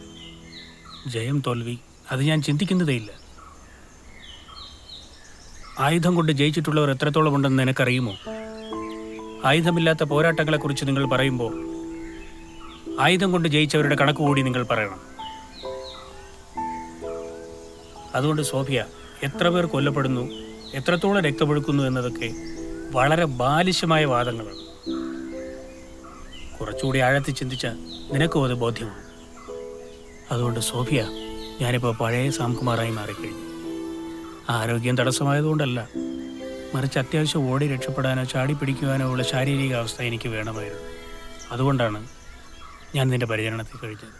ജയം തോൽവി അത് ഞാൻ ചിന്തിക്കുന്നതേയില്ല. ആയുധം കൊണ്ട് ജയിച്ചിട്ടുള്ളവർ എത്രത്തോളം ഉണ്ടെന്ന് നിനക്കറിയുമോ? ആയുധമില്ലാത്ത പോരാട്ടങ്ങളെക്കുറിച്ച് നിങ്ങൾ പറയുമ്പോൾ ആയുധം കൊണ്ട് ജയിച്ചവരുടെ കണക്ക് കൂടി നിങ്ങൾ പറയണം. അതുകൊണ്ട് സോഫിയ, എത്ര പേർ കൊല്ലപ്പെടുന്നു, എത്രത്തോളം രക്തമൊഴുക്കുന്നു എന്നതൊക്കെ വളരെ ബാലിശമായ വാദങ്ങളാണ്. കുറച്ചുകൂടി ആഴത്തിൽ ചിന്തിച്ചാൽ നിനക്കും അത് ബോധ്യമാണ്. അതുകൊണ്ട് സോഫിയ, ഞാനിപ്പോൾ പഴയ സാംകുമാറായി മാറിക്കഴിഞ്ഞു. ആരോഗ്യം തടസ്സമായതുകൊണ്ടല്ല, മറിച്ച് അത്യാവശ്യം ഓടി രക്ഷപ്പെടാനോ ചാടി പിടിക്കുവാനോ ഉള്ള ശാരീരിക അവസ്ഥ എനിക്ക് വേണമായിരുന്നു. അതുകൊണ്ടാണ് ഞാൻ നിന്റെ പരിചരണത്തിൽ കഴിഞ്ഞത്.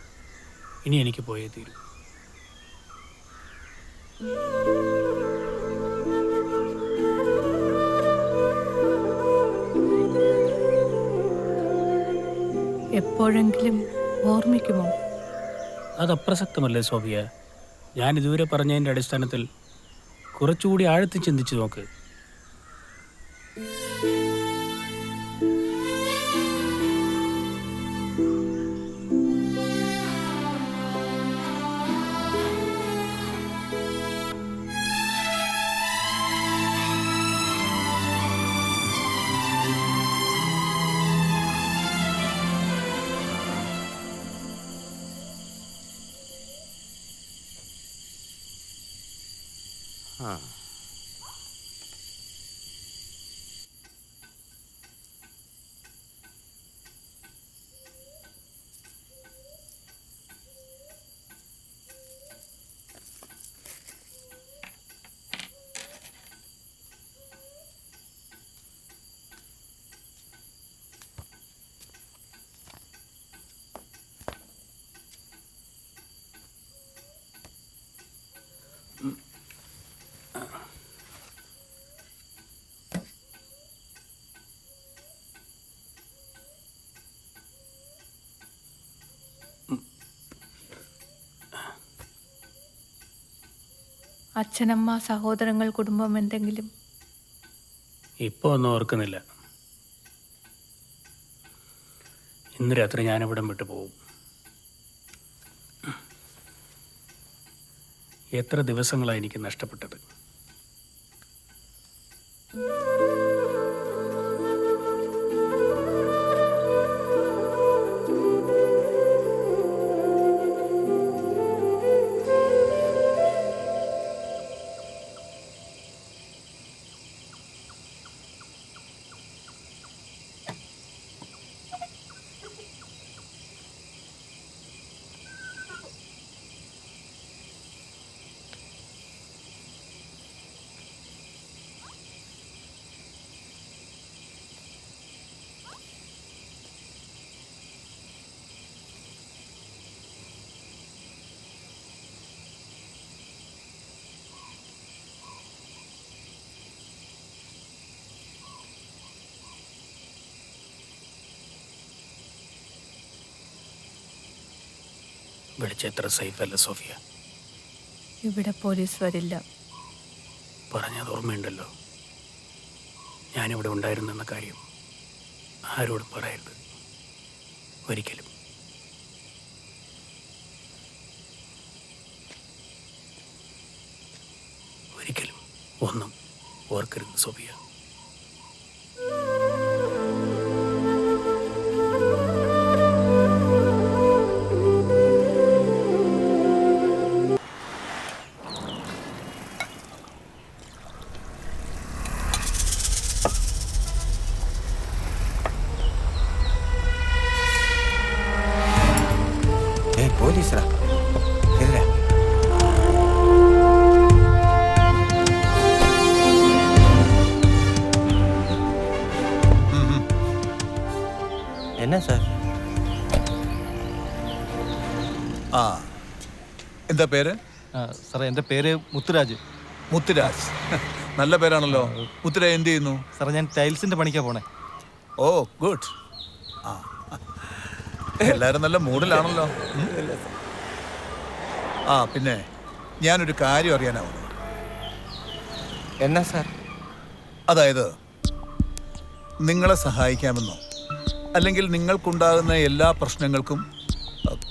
ഇനി എനിക്ക് പോയേ തീരൂ. എപ്പോഴെങ്കിലും ഓർമ്മിക്കുമോ? അത് അപ്രസക്തമല്ലേ സോഫിയ? ഞാൻ ഇതുവരെ പറഞ്ഞതിൻ്റെ അടിസ്ഥാനത്തിൽ കുറച്ചുകൂടി ആഴത്തിൽ ചിന്തിച്ചു നോക്ക്. അച്ഛനമ്മ, സഹോദരങ്ങൾ, കുടുംബം എന്തെങ്കിലും? ഇപ്പോൾ ഒന്നും ഓർക്കുന്നില്ല. ഇന്ന് രാത്രി ഞാനിവിടം വിട്ടു പോകും. എത്ര ദിവസങ്ങളാണ് എനിക്ക് നഷ്ടപ്പെട്ടത്. വിളിച്ചെത്ര സേഫ് അല്ല സോഫിയ. ഇവിടെ പോലീസ് വരില്ല. പറഞ്ഞത് ഓർമ്മയുണ്ടല്ലോ, ഞാനിവിടെ ഉണ്ടായിരുന്നെന്ന കാര്യം ആരോടും പറയരുത്, ഒരിക്കലും. ഒരിക്കലും ഒന്നും ഓർക്കരുത് സോഫിയ. പോലീസറാ എന്നാ സാർ? ആ, എന്താ പേര്? സാറേ എൻ്റെ പേര് മുത്തുരാജ്. മുത്തുരാജ്, നല്ല പേരാണല്ലോ. മുത്തുരാജ് എന്ത് ചെയ്യുന്നു? സാറേ ഞാൻ ടൈൽസിൻ്റെ പണിക്കാ പോണേ. ഓ ഗുഡ്. ആ, എല്ലാവരും നല്ല മൂഡിലാണല്ലോ. ആ, പിന്നെ ഞാനൊരു കാര്യം അറിയാനാവുന്നു. എന്നാ സാർ? അതായത് നിങ്ങളെ സഹായിക്കാമെന്നോ അല്ലെങ്കിൽ നിങ്ങൾക്കുണ്ടാകുന്ന എല്ലാ പ്രശ്നങ്ങൾക്കും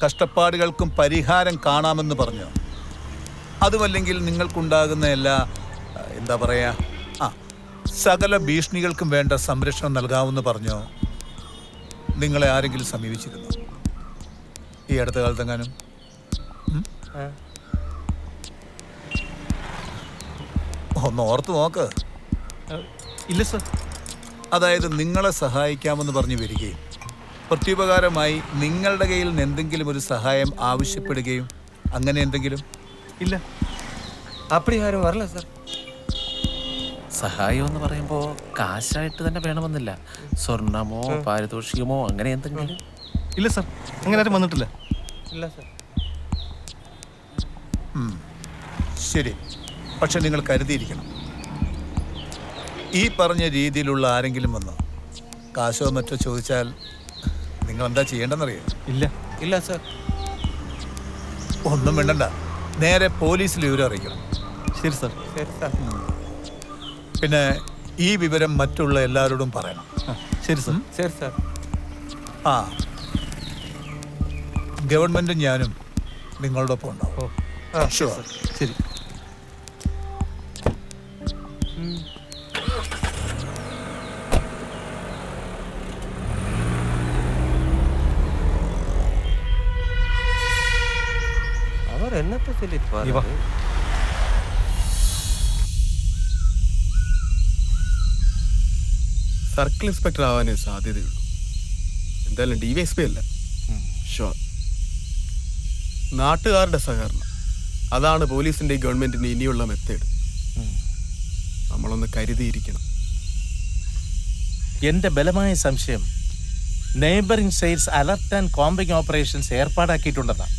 കഷ്ടപ്പാടുകൾക്കും പരിഹാരം കാണാമെന്ന് പറഞ്ഞോ, അതുമല്ലെങ്കിൽ നിങ്ങൾക്കുണ്ടാകുന്ന എല്ലാ എന്താ പറയുക സകല ഭീഷണികൾക്കും വേണ്ട സംരക്ഷണം നൽകാമെന്ന് പറഞ്ഞോ നിങ്ങളെ ആരെങ്കിലും സമീപിച്ചിരുന്നു ഈ അടുത്ത കാലത്തെങ്ങാനും? ഒന്ന് ഓർത്ത് നോക്ക്. ഇല്ല സർ. അതായത് നിങ്ങളെ സഹായിക്കാമെന്ന് പറഞ്ഞു വരികയും പ്രത്യുപകാരമായി നിങ്ങളുടെ കയ്യിൽ നിന്ന് എന്തെങ്കിലും ഒരു സഹായം ആവശ്യപ്പെടുകയും അങ്ങനെ എന്തെങ്കിലും? ഇല്ല, അപ്പടി ആരും വരല സർ. സഹായം എന്ന് പറയുമ്പോൾ കാശായിട്ട് തന്നെ വേണമെന്നില്ല. സ്വർണമോ പാരിതോഷികമോ അങ്ങനെ എന്തെങ്കിലും? ഇല്ല സർ, അങ്ങനെ ആരും വന്നിട്ടില്ല. ഇല്ല സർ. ശരി, പക്ഷെ നിങ്ങൾ കരുതിയിരിക്കണം. ഈ പറഞ്ഞ രീതിയിലുള്ള ആരെങ്കിലും വന്ന് കാശോ മറ്റോ ചോദിച്ചാൽ നിങ്ങൾ എന്താ ചെയ്യേണ്ടെന്നറിയോ? ഇല്ല. ഇല്ല സർ. ഒന്നും വേണ്ടണ്ട, നേരെ പോലീസിൽ വിവരം അറിയിക്കണം. ശരി സർ. ശരി സർ. പിന്നെ ഈ വിവരം മറ്റുള്ള എല്ലാവരോടും പറയണം. ശരി സർ. ശരി സർ. ആ, ഗവൺമെൻറ്റും ഞാനും നിങ്ങളോടൊപ്പം ഉണ്ടാവും. ഷുവർ. ശരി. അവർ എന്നത്തെ ചൊല്ലിട്ട് സർക്കിൾ ഇൻസ്പെക്ടർ ആവാനേ സാധ്യതയുള്ളൂ. എന്തായാലും DYSP അല്ല. ഷുവർ. നാട്ടുകാരുടെ സഹകരണം അതാണ് പോലീസിന്റെ ഗവൺമെന്റിന് ഇനിയുള്ള മെത്തേഡ്. നമ്മളൊന്ന് കരുതിയിരിക്കണം. എന്റെ ബലമായ സംശയം neighbouring sites alert and combing operations ഏർപ്പാടാക്കിയിട്ടുണ്ടെന്നാണ്.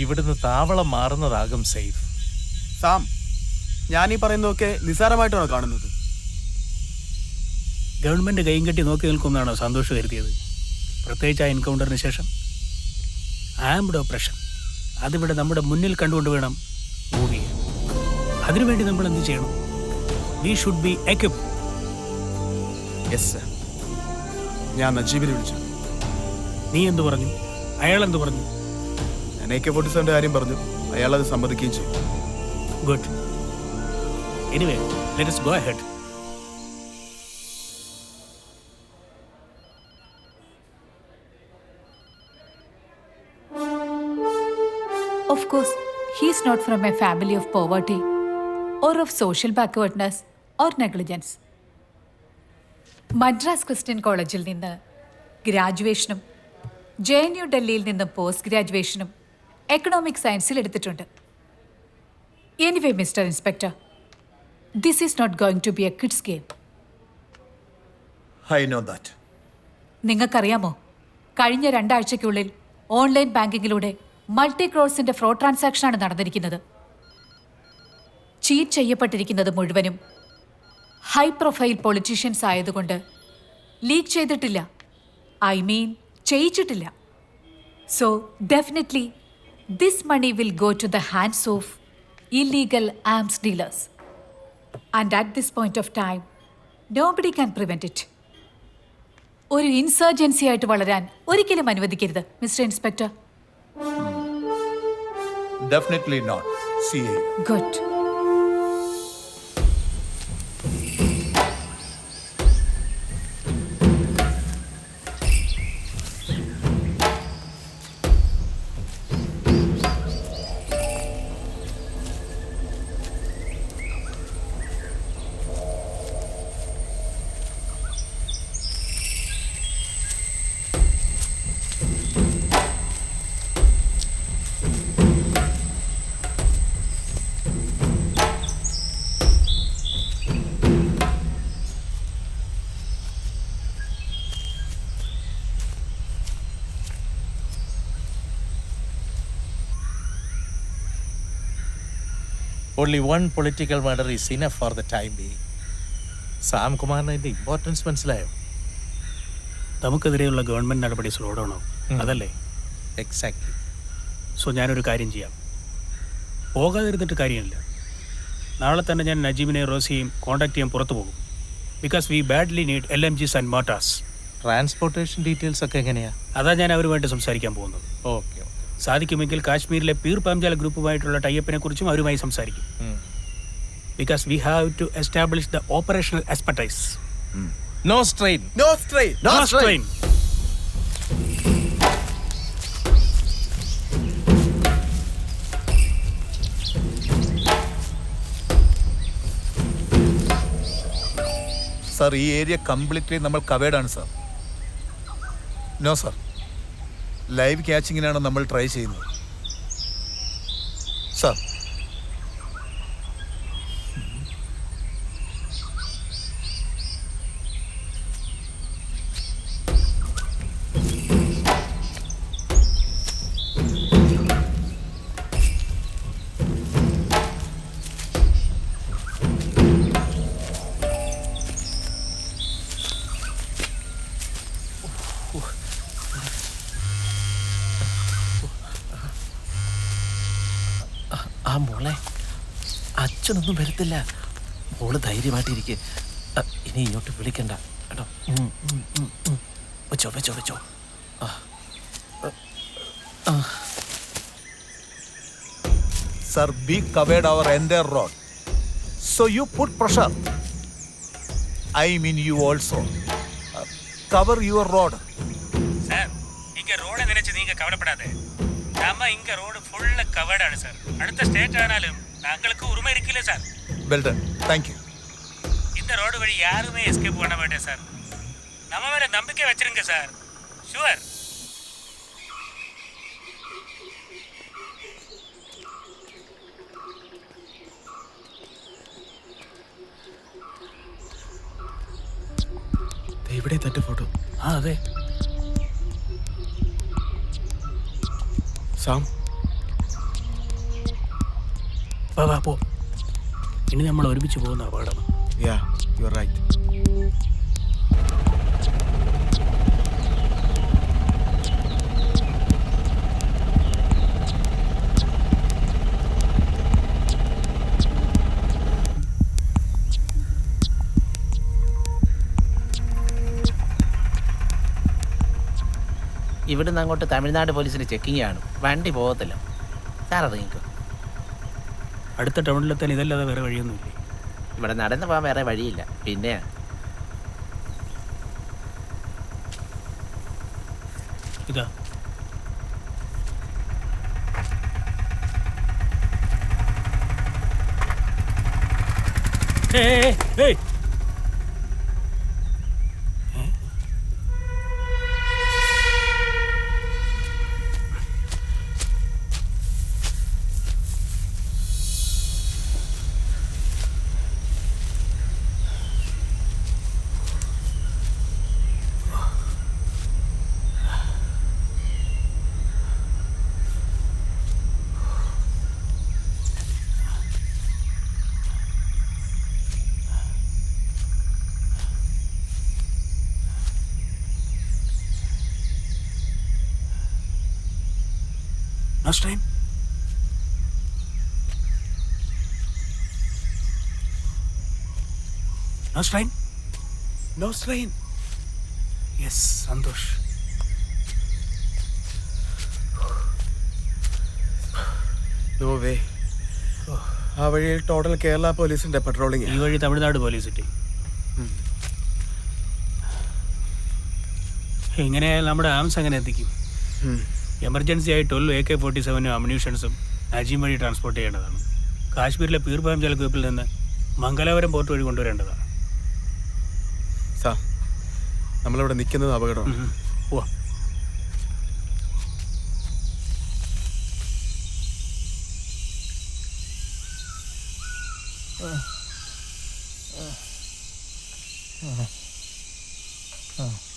ഇവിടുന്ന് താവളം മാറുന്നതാകും സേഫ്. സാം, ഞാനീ പറയുന്നതൊക്കെ നിസ്സാരമായിട്ടാണോ കാണുന്നത്? ഗവൺമെൻറ് കൈയും കെട്ടി നോക്കി നിൽക്കുമെന്നാണോ സന്തോഷം കരുതിയത്? പ്രത്യേകിച്ച് ആ എൻകൗണ്ടറിന് ശേഷം ആംഡ് ഓപ്പറേഷൻ അതിവിടെ നമ്മുടെ മുന്നിൽ കണ്ടുകൊണ്ട് വേണം മൂവ് ചെയ്യാൻ. അതിനുവേണ്ടി നമ്മൾ എന്ത് ചെയ്യണം? We should be equipped. Yes sir. ഞാൻ നജീബിനെ വിളിച്ചു. നീ എന്തു പറഞ്ഞു? അയാൾ എന്തു പറഞ്ഞു? ഞാൻ AK-47 കാര്യം പറഞ്ഞു. അയാളത് സമ്മതിക്കുകയും ചെയ്തു. Good. Anyway, let us go ahead. Of course, he is not from a family of poverty or of social backwardness or negligence. Madras Christian കോളേജിൽ നിന്ന് ഗ്രാജുവേഷനും JNU ഡൽഹിയിൽ നിന്ന് പോസ്റ്റ് ഗ്രാജുവേഷനും എക്കണോമിക് സയൻസിൽ എടുത്തിട്ടുണ്ട്. Anyway mister inspector, this is not going to be a kids game. I know that. നിങ്ങൾക്കറിയാമോ, കഴിഞ്ഞ 2 ആഴ്ചയ്ക്കുള്ളിൽ ഓൺലൈൻ ബാങ്കിങ്ങിലൂടെ മൾട്ടി ക്രോഴ്സിന്റെ ഫ്രോഡ് ട്രാൻസാക്ഷനാണ് നടന്നിരിക്കുന്നത്. ചീറ്റ് ചെയ്യപ്പെട്ടിരിക്കുന്നത് മുഴുവനും ഹൈ പ്രൊഫൈൽ പൊളിറ്റീഷ്യൻസ് ആയതുകൊണ്ട് ലീക്ക് ചെയ്തിട്ടില്ല. ഐ മീൻ ചെയ്യിച്ചിട്ടില്ല. So, definitely, this money will go to the hands of illegal arms dealers. And at this point of time, nobody can prevent it. ഒരു ഇൻസർജൻസി ആയിട്ട് വളരാൻ ഒരിക്കലും അനുവദിക്കരുത് mister inspector. Definitely not. CA. Good. Only one political murder is enough for the time being. Sam കുമാറിന് അതിന്റെ ഇമ്പോർട്ടൻസ് മനസ്സിലായോ? നമുക്കെതിരെയുള്ള ഗവൺമെൻറ് നടപടി സ്ലോ ഡൗൺ ആവും, അതല്ലേ? എക്സാക്ട്ലി. സോ ഞാനൊരു കാര്യം ചെയ്യാം, പോകാതിരുന്നിട്ട് കാര്യമില്ല. നാളെ തന്നെ ഞാൻ നജീബിനെ റോസിയെയും കോൺടാക്ട് ചെയ്യാൻ പുറത്തു പോകും. Because we badly need LMGs and mortars. Transportation details ഒക്കെ എങ്ങനെയാ? അതാ ഞാൻ അവരുമായിട്ട് സംസാരിക്കാൻ പോകുന്നത്. ഓക്കെ. സാധിക്കുമെങ്കിൽ കാശ്മീരിലെ പീർ പാഞ്ചാൽ ഗ്രൂപ്പുമായിട്ടുള്ള ടൈപ്പിനെ കുറിച്ചും അവരുമായി സംസാരിക്കും. Because we have to establish the operational expertise. No strain. No strain. No strain. Sir, ഈ ഏരിയ കംപ്ലീറ്റ്ലി നമ്മൾ കവേർഡ് ആണ് സാർ. നോ സാർ, ലൈവ് ക്യാച്ചിങ്ങിനാണ് നമ്മൾ ട്രൈ ചെയ്യുന്നത് സാർ. ആ മോളെ, അച്ഛനൊന്നും വരത്തില്ല. മോള് ധൈര്യമായിട്ടിരിക്കുക. ഇനി ഇങ്ങോട്ട് വിളിക്കണ്ട കേട്ടോ. വെച്ചോ വെച്ചോ വെച്ചോ. Sir, we covered our entire road. So you put pressure. I mean you also. Cover your road. Sir, இங்க ரோட நினைச்சு நீங்க கவலைப்படாத. நம்ம இங்க ரோடு ஃபுல்லா கவர்ட் ആണ് சார். அடுத்த ஸ்டேட் ஆனாலும் நாங்களுக்கு உரிமை இருக்குல்ல sir. Well done. Thank you. இந்த ரோடு வழி யாருமே எஸ்கேப் பண்ண மாட்டேன் சார். நம்ம மேல நம்பிக்கை வச்சிருங்க சார். ஷுவர். ഇവിടെ തന്റെ ഫോട്ടോ. ആ അതെ. സാം, വാ വാ പോ. ഇനി നമ്മൾ ഒരുമിച്ച് പോകുന്ന അപകടം. യാ, യു ആർ റൈറ്റ്. ഇവിടുന്ന് അങ്ങോട്ട് തമിഴ്നാട് പോലീസിന് ചെക്കിംഗ് ആണ്. വണ്ടി പോകത്തില്ല സാർ. അത് നിങ്ങൾക്ക് അടുത്ത ടൗണിലെത്താൻ ഇതല്ലാതെ വേറെ വഴിയൊന്നുമില്ലേ? ഇവിടെ നടന്നു പോകാൻ വേറെ വഴിയില്ല. പിന്നെ ഇതാ ഏയ് No strain. No strain. No strain. Yes, Santosh. No way. ആ വഴിയിൽ ടോട്ടൽ കേരള പോലീസിന്റെ പട്രോളിംഗ്. ഈ വഴി തമിഴ്നാട് പോലീസ് കിട്ടി. ഇങ്ങനെയായാൽ നമ്മുടെ ആംസ് എങ്ങനെ എത്തിക്കും? എമർജൻസി ആയി 12 AK-47 അമ്യൂണിഷൻസും നജീം വഴി ട്രാൻസ്പോർട്ട് ചെയ്യേണ്ടതാണ്. കാശ്മീരിലെ പീർപാം ജലഗ്രൂപ്പിൽ നിന്ന് മംഗലാപുരം പോർട്ട് വഴി കൊണ്ടുവരേണ്ടതാണ്. സാർ, നമ്മളിവിടെ നിൽക്കുന്നത് അപകടമാണ്. ഓ,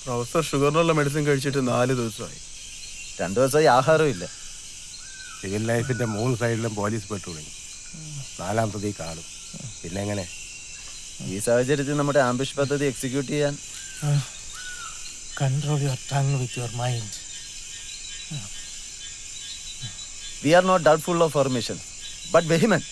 പ്രൊഫസർ ഷുഗറിനുള്ള മെഡിസിൻ കഴിച്ചിട്ട് 4 ദിവസമായി. 2 ദിവസമായി ആഹാരവും ഇല്ല. സിവിൽ ലൈഫിന്റെ 3 സൈഡിലും പോലീസ് പെട്ടുടങ്ങി. 4-ാം പ്രതി കാണും. പിന്നെ എങ്ങനെ? ഈ സാഹചര്യത്തിൽ നമ്മുടെ ആംബിഷ് പദ്ധതി എക്സിക്യൂട്ട് ചെയ്യാൻ control your tongue with your mind. We are not doubtful of our mission but vehement.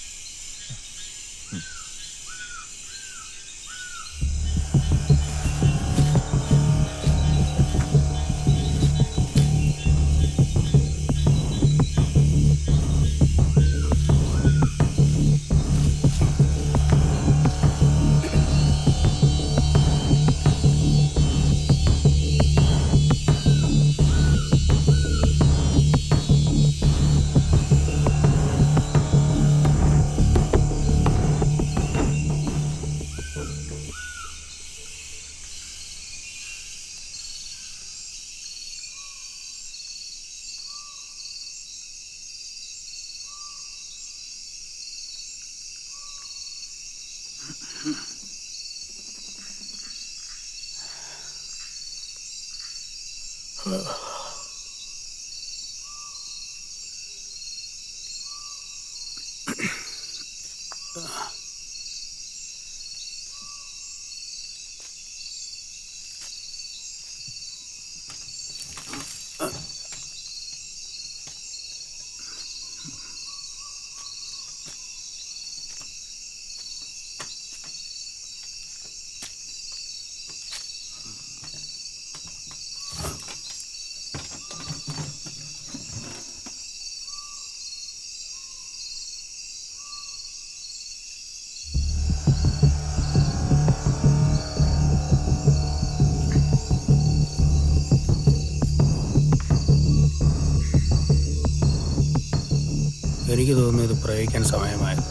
എനിക്ക് തോന്നുന്നു ഇത് പ്രയോഗിക്കാൻ സമയമായത്.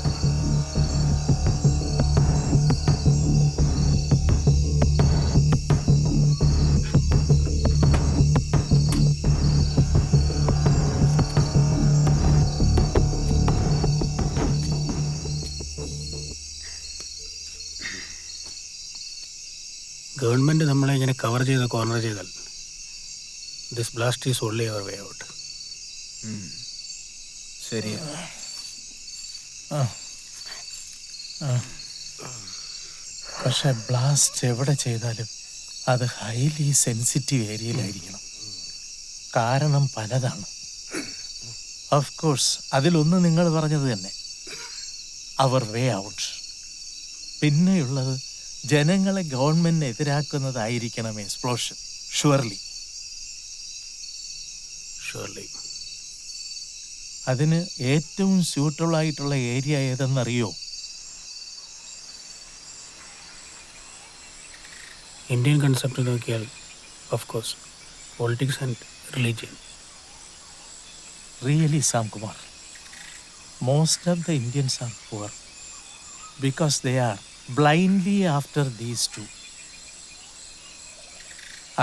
ഗവൺമെൻറ് നമ്മളെ ഇങ്ങനെ കവർ ചെയ്ത് കോർണർ ചെയ്താൽ this blast is only our way out. ശരിയാ. പക്ഷെ ബ്ലാസ്റ്റ് എവിടെ ചെയ്താലും അത് ഹൈലി സെൻസിറ്റീവ് ഏരിയയിലായിരിക്കണം. കാരണം പലതാണ്. ഓഫ് കോഴ്സ് അതിലൊന്ന് നിങ്ങൾ പറഞ്ഞത് തന്നെ, അവർ വേ ഔട്ട്. പിന്നെയുള്ളത് ജനങ്ങളെ ഗവൺമെന്റിന് എതിരാക്കുന്നതായിരിക്കണം എക്സ്പ്ലോഷൻ. ഷുവർലി. അതിന് ഏറ്റവും സ്യൂട്ടബിൾ ആയിട്ടുള്ള ഏരിയ ഏതെന്നറിയോ? ഇന്ത്യൻ കൺസെപ്റ്റ് നോക്കിയാൽ of course politics and religion. Really, Samkumar, most of the Indians are poor because they are blindly after these two.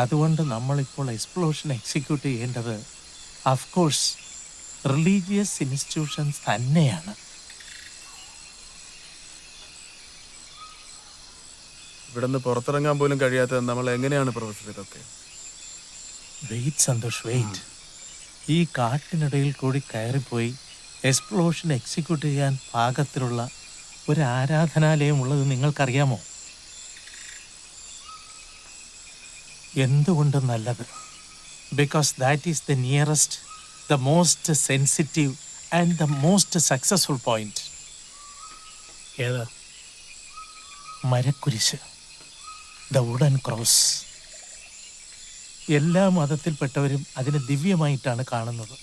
അതുകൊണ്ട് നമ്മളിപ്പോൾ എക്സ്പ്ലോഷൻ എക്സിക്യൂട്ട് ചെയ്യേണ്ടത് ഓഫ് കോഴ്സ് റിലീജിയസ് ഇൻസ്റ്റിറ്റ്യൂഷൻസ് തന്നെയാണ്. ഇവിടുന്ന് പുറത്തിറങ്ങാൻ പോലും കഴിയാത്തത് നമ്മൾ എങ്ങനെയാണ് പ്രൊഫസർ ഇതൊക്കെ? Wait Santosh, wait. ഈ കാട്ടിനിടയിൽ കൂടി കയറിപ്പോയി എക്സ്പ്ലോഷൻ എക്സിക്യൂട്ട് ചെയ്യാൻ പാകത്തിലുള്ള ഒരു ആരാധനാലയം ഉള്ളത് നിങ്ങൾക്കറിയാമോ? എന്തുകൊണ്ട് നല്ലത്? Because that is the nearest the most sensitive and the most successful point. ഏതാ? മരക്കുരിശ്, ദ വുഡൻ ക്രോസ്. എല്ലാ മതത്തിൽപ്പെട്ടവരും അതിനെ ദിവ്യമായിട്ടാണ് കാണുന്നത്.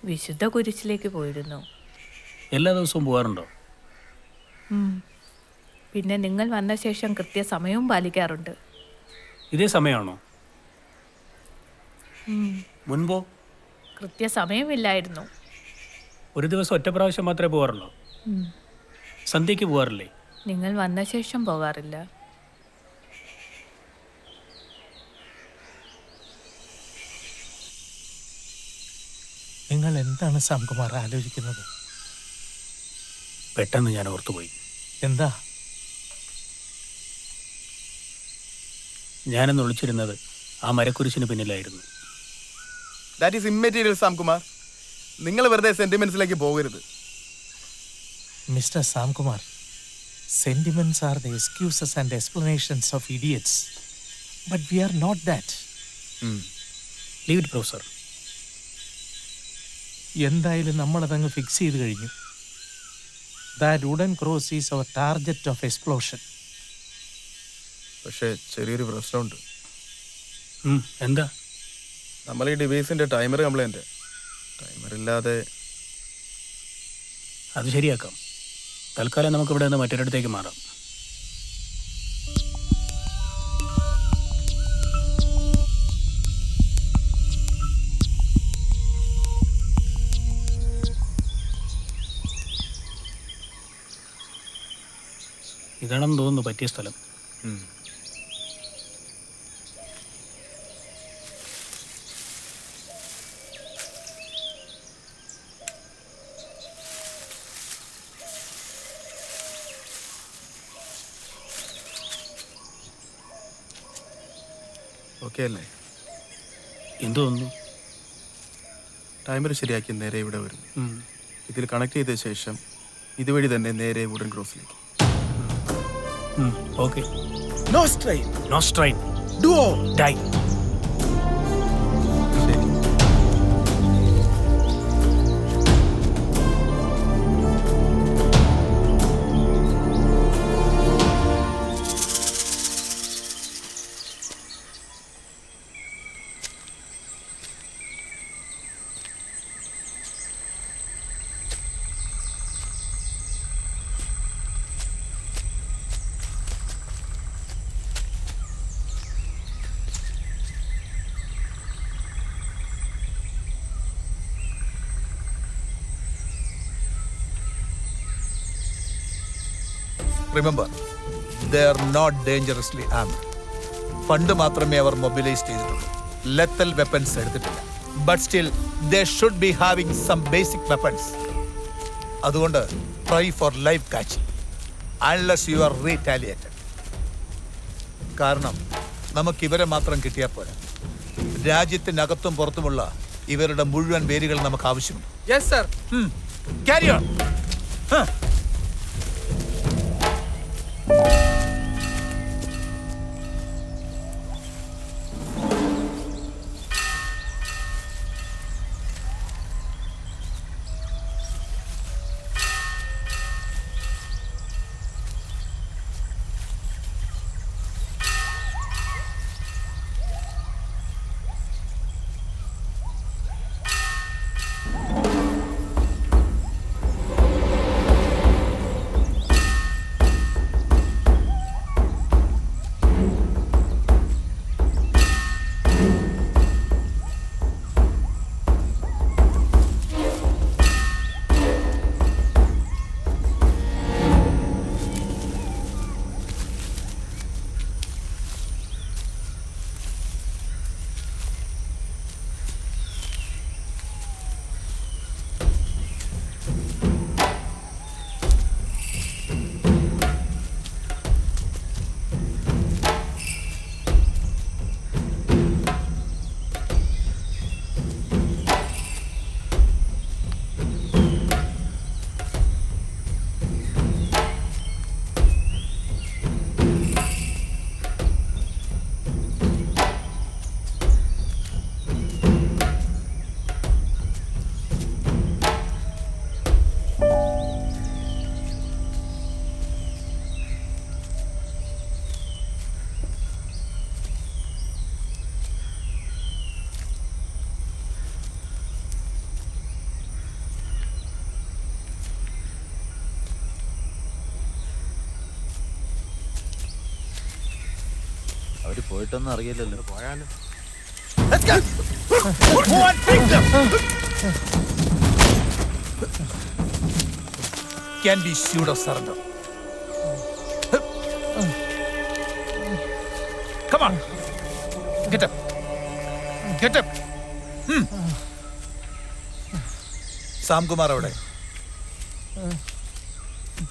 വിശുദ്ധ കുരിശിലേക്ക് പോയിരുന്നു. എല്ലാ ദിവസവും പോകാറുണ്ടോ? പിന്നെ നിങ്ങൾ വന്ന ശേഷം കൃത്യസമയവും പാലിക്കാറുണ്ട്. ഇതേ സമയമാണോ? മുൻപോ? കൃത്യസമയമില്ലായിരുന്നു. ഒരു ദിവസം ഒറ്റ പ്രാവശ്യം മാത്രമേ പോകാറുള്ളൂ. സന്ധ്യയ്ക്ക് പോകാറില്ലേ? നിങ്ങൾ വന്ന ശേഷം പോകാറില്ല. നിങ്ങൾ എന്താണ് സാംകുമാർ ആലോചിക്കുന്നത്? പെട്ടെന്ന് ഞാൻ ഓർത്തുപോയി. എന്താ? ഞാനെന്ന് വിളിച്ചിരുന്നത് ആ മരക്കുരിശിന് പിന്നിലായിരുന്നു. That is immaterial Samkumar. നിങ്ങൾ വെറുതെ സെന്റിമെന്റ്സിലേക്ക് പോകരുത്. Mister Samkumar, sentiments are the excuses and explanations of idiots. But we are not that. Leave it professor. എന്തായാലും നമ്മളതങ്ങ് ഫിക്സ് ചെയ്ത് കഴിഞ്ഞു. That wooden cross is our target of explosion. പക്ഷേ ചെറിയൊരു പ്രശ്നമുണ്ട്. എന്താ? നമ്മൾ ഈ ഡിവൈസിന്റെ ടൈമർ കംപ്ലൈന്റ്. ടൈമർ ഇല്ലാതെ അത് ശരിയാക്കാം. തൽക്കാലം നമുക്ക് ഇവിടെ നിന്ന് മറ്റൊരിടത്തേക്ക് മാറാം. ഇതാണെന്ന് തോന്നുന്നു പറ്റിയ സ്ഥലം. ഓക്കെ അല്ലേ? എന്ത് തോന്നുന്നു? ടൈമർ ശരിയാക്കി നേരെ ഇവിടെ വരുന്നു. ഇതിൽ കണക്ട് ചെയ്ത ശേഷം ഇതുവഴി തന്നെ നേരെ വുഡൻ ക്രോസിലേക്ക്. Okay. No strain. No strain. Do or die. Remember, they are not dangerously armed. Fund മാത്രമേ അവർ മൊബിലൈസ് ചെയ്തിട്ടുള്ളൂ. ലെത്തൽ വെപ്പൺസ് എടുത്തിട്ടില്ല. But still they should be having some basic weapons. അതുകൊണ്ട് try for life catching unless you are retaliated. കാരണം നമുക്കിവരെ മാത്രം കിട്ടിയാൽ പോരാ. രാജ്യത്തിനകത്തും പുറത്തുമുള്ള ഇവരുടെ മുഴുവൻ വേരുകൾ നമുക്ക് ആവശ്യമുണ്ട്. Yes sir. Carry on. അവര് പോയിട്ടൊന്നും അറിയില്ലല്ലോ. പോയാലും Can be pseudo surrender. Come on. Get up. Get up. Sam Kumar അവിടെ.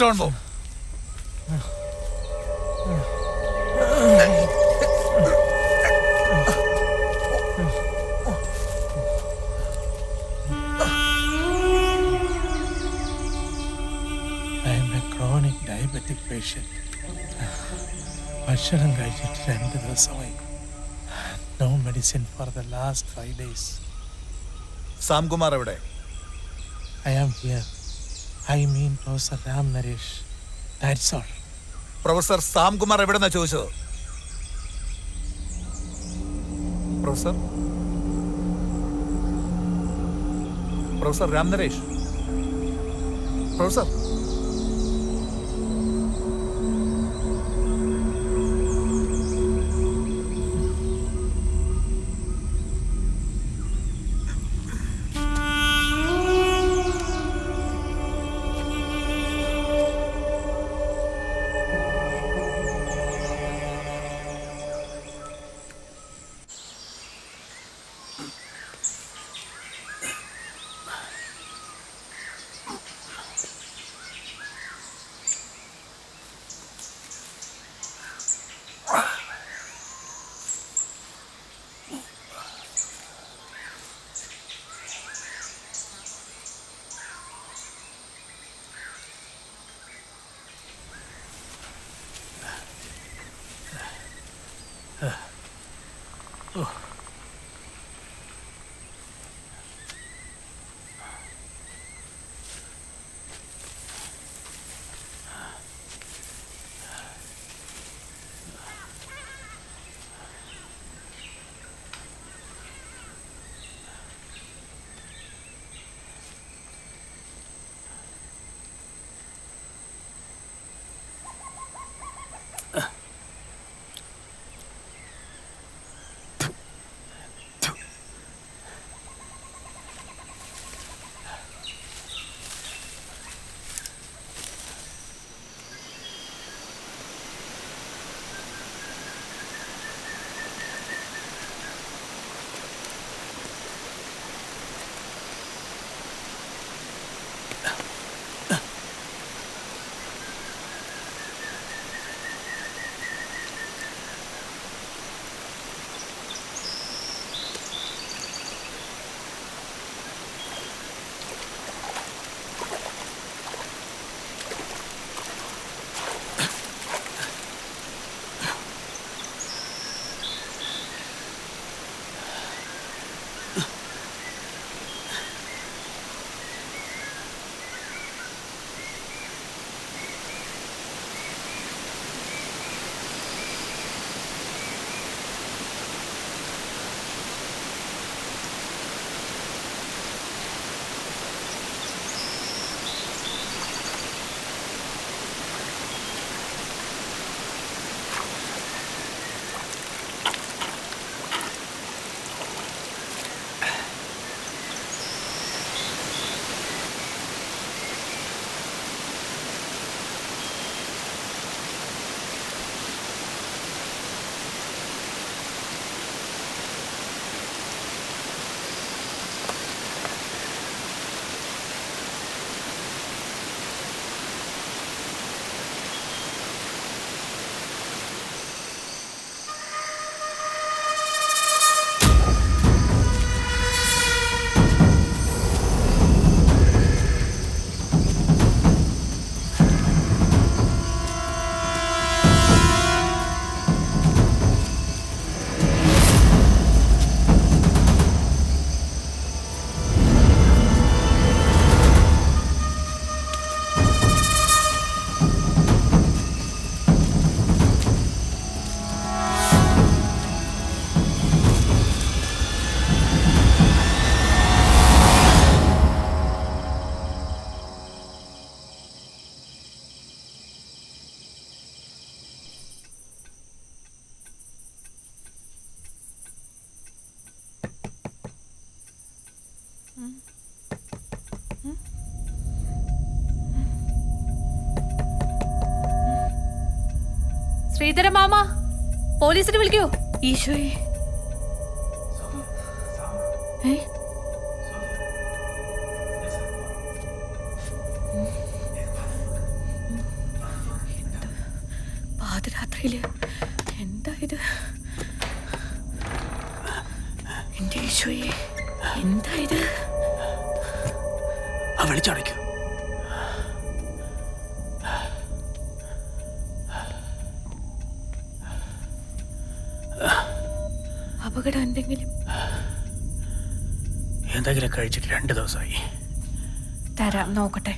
Don't move. I am a chronic diabetic patient. ഭക്ഷണം കഴിച്ചിട്ട് 2 ദിവസമായി. No medicine for the last 5 days. Sam Kumar അവിടെ. I am here. I mean Professor Ram Naresh. That's all. Professor Sam Kumar എവിടെന്നാ ചോദിച്ചത്? Professor professor Ram Naresh. Professor Sreedhara mama, പോലീസിനെ വിളിക്കൂ. ഈശോയെ. പാതിരാത്രിയില് എന്താ ഇത്? എന്റെ ഈശോയെ, എന്താ ഇത്? വിളിച്ചടയ്ക്കൂ. അപകടം എന്തെങ്കിലും കഴിച്ചിട്ട് 2 ദിവസമായി. തരാം, നോക്കട്ടെ.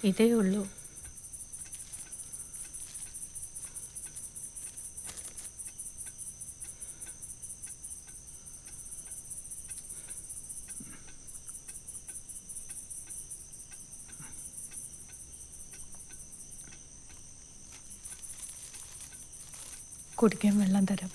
ഇതേ ഉള്ളൂ. കുടിക്കാൻ വെള്ളം തരാം.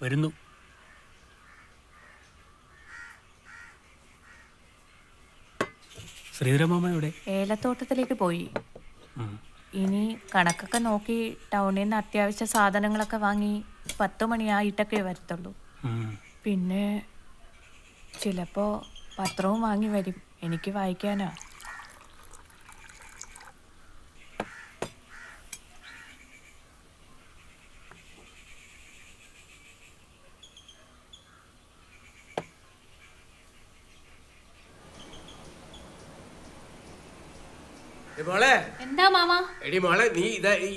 വരുന്നു. ശ്രീധരമാമ എവിടെ? ഏലത്തോട്ടത്തിലേക്ക് പോയി. ഇനി കണക്കൊക്കെ നോക്കി ടൗണിൽ നിന്ന് അത്യാവശ്യ സാധനങ്ങളൊക്കെ വാങ്ങി 10 മണിയായിട്ടൊക്കെ വരത്തുള്ളൂ. പിന്നെ ചിലപ്പോൾ പത്രവും വാങ്ങി വരും, എനിക്ക് വായിക്കാനാ. മോളെ, എന്താ മാമാ? എടി മോളെ, നീ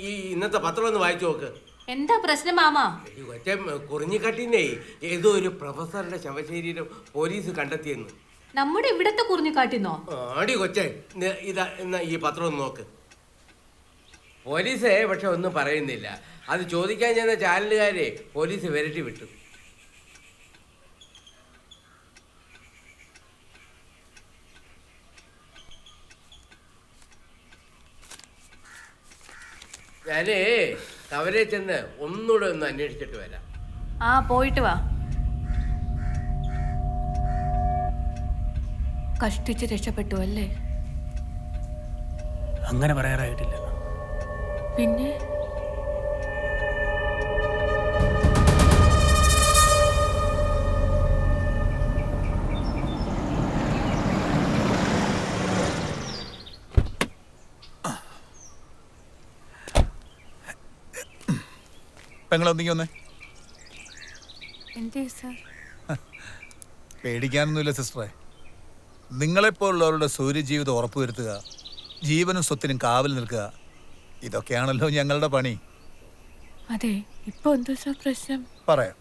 ഈ ഇന്നത്തെ പത്രം ഒന്ന് വായിച്ചു നോക്ക്. എന്താ പ്രശ്നം മാമാ? കൊച്ചെ, കുറിഞ്ഞിക്കട്ടിന്നേ ഏതോ ഒരു പ്രൊഫസറുടെ ശവശരീരം പോലീസ് കണ്ടെത്തിയെന്ന്. നമ്മുടെ ഇവിടത്തെ കുറിഞ്ഞിക്കാട്ടിന്നോ? ആടി കൊച്ചെ, ഇതാ ഈ പത്രം ഒന്ന് നോക്ക്. പോലീസേ പക്ഷെ ഒന്നും പറയുന്നില്ല. അത് ചോദിക്കാൻ ചെന്ന ചാനലുകാരെ പോലീസ് വിരട്ടി വിട്ടു. ഞാനേ കവരെ ചെന്ന് ഒന്നുകൂടെ ഒന്ന് അന്വേഷിച്ചിട്ട് വരാം. ആ, പോയിട്ട് വാ. കഷ്ടിച്ച് രക്ഷപ്പെട്ടു അല്ലേ? അങ്ങനെ പറയാറായിട്ടില്ല. പിന്നെ പെങ്ങളൊന്നിങ്ങി വന്നേ. എന്തേ സാർ? പേടിക്കാനൊന്നുമില്ല സിസ്റ്ററെ. നിങ്ങളെപ്പോലുള്ളവരുടെ സൂര്യജീവിതം ഉറപ്പുവരുത്തുക, ജീവനും സ്വത്തിനും കാവൽ നിൽക്കുക, ഇതൊക്കെയാണല്ലോ ഞങ്ങളുടെ പണി. അതെ, ഇപ്പൊ എന്താ സാർ പ്രശ്നം? പറയാം.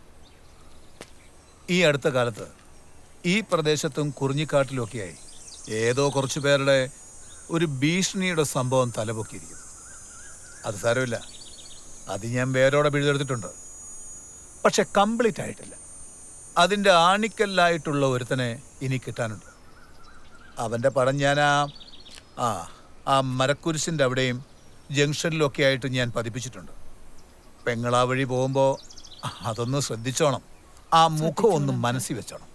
ഈ അടുത്ത കാലത്ത് ഈ പ്രദേശത്തും കുറിഞ്ഞിക്കാട്ടിലുമൊക്കെയായി ഏതോ കുറച്ചു പേരുടെ ഒരു ഭീഷണിയുടെ സംഭവം തലപൊക്കിയിരിക്കുന്നു. അത് സാരമില്ല, അത് ഞാൻ വേരോടെ പിഴുതെടുത്തിട്ടുണ്ട്. പക്ഷെ കംപ്ലീറ്റ് ആയിട്ടില്ല. അതിൻ്റെ ആണിക്കല്ലായിട്ടുള്ള ഒരുത്തനെ ഇനി കിട്ടാനുണ്ട്. അവൻ്റെ പടം ഞാൻ ആ മരക്കുരിശിൻ്റെ അവിടെയും ജംഗ്ഷനിലൊക്കെ ആയിട്ട് ഞാൻ പതിപ്പിച്ചിട്ടുണ്ട്. പെങ്ങളാ വഴി പോകുമ്പോൾ അതൊന്ന് ശ്രദ്ധിച്ചോണം. ആ മുഖം ഒന്ന് മനസ്സിൽ വെച്ചോണം.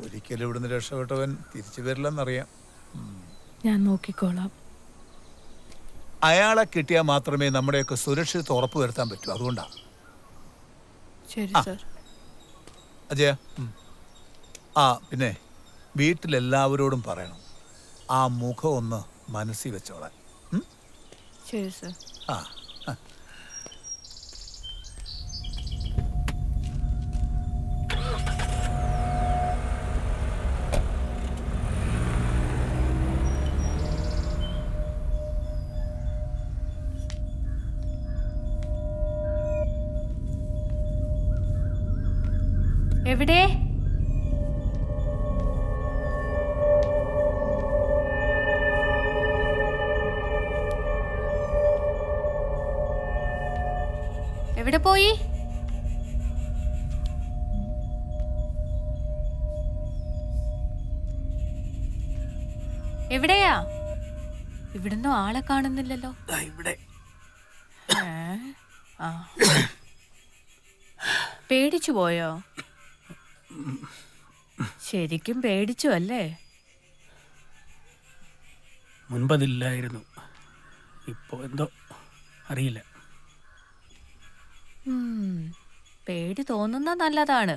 ഒരിക്കലും ഇവിടുന്ന് രക്ഷപ്പെട്ടവൻ തിരിച്ചു വരില്ലെന്നറിയാം. ഞാൻ നോക്കിക്കോളാം. അയാളെ കിട്ടിയാൽ മാത്രമേ നമ്മുടെയൊക്കെ സുരക്ഷിതത്വം ഉറപ്പുവരുത്താൻ പറ്റൂ. അതുകൊണ്ടാണ്. ശരി സർ. അജയ, പിന്നെ വീട്ടിലെല്ലാവരോടും പറയണം ആ മുഖം ഒന്ന് മനസ്സിൽ വെച്ചോളാൻ. ശരി സർ. എവിടെ? എവിടെ പോയി? എവിടെയാ? ഇവിടുന്ന് ആളെ കാണുന്നില്ലല്ലോ. ഇവിടെ പേടിച്ചു പോയോ? ശരിക്കും പേടിച്ചു അല്ലേ? മുൻപതില്ലായിരുന്നു, ഇപ്പോ എന്തോ അറിയില്ല. പേടി തോന്നുന്ന നല്ലതാണ്.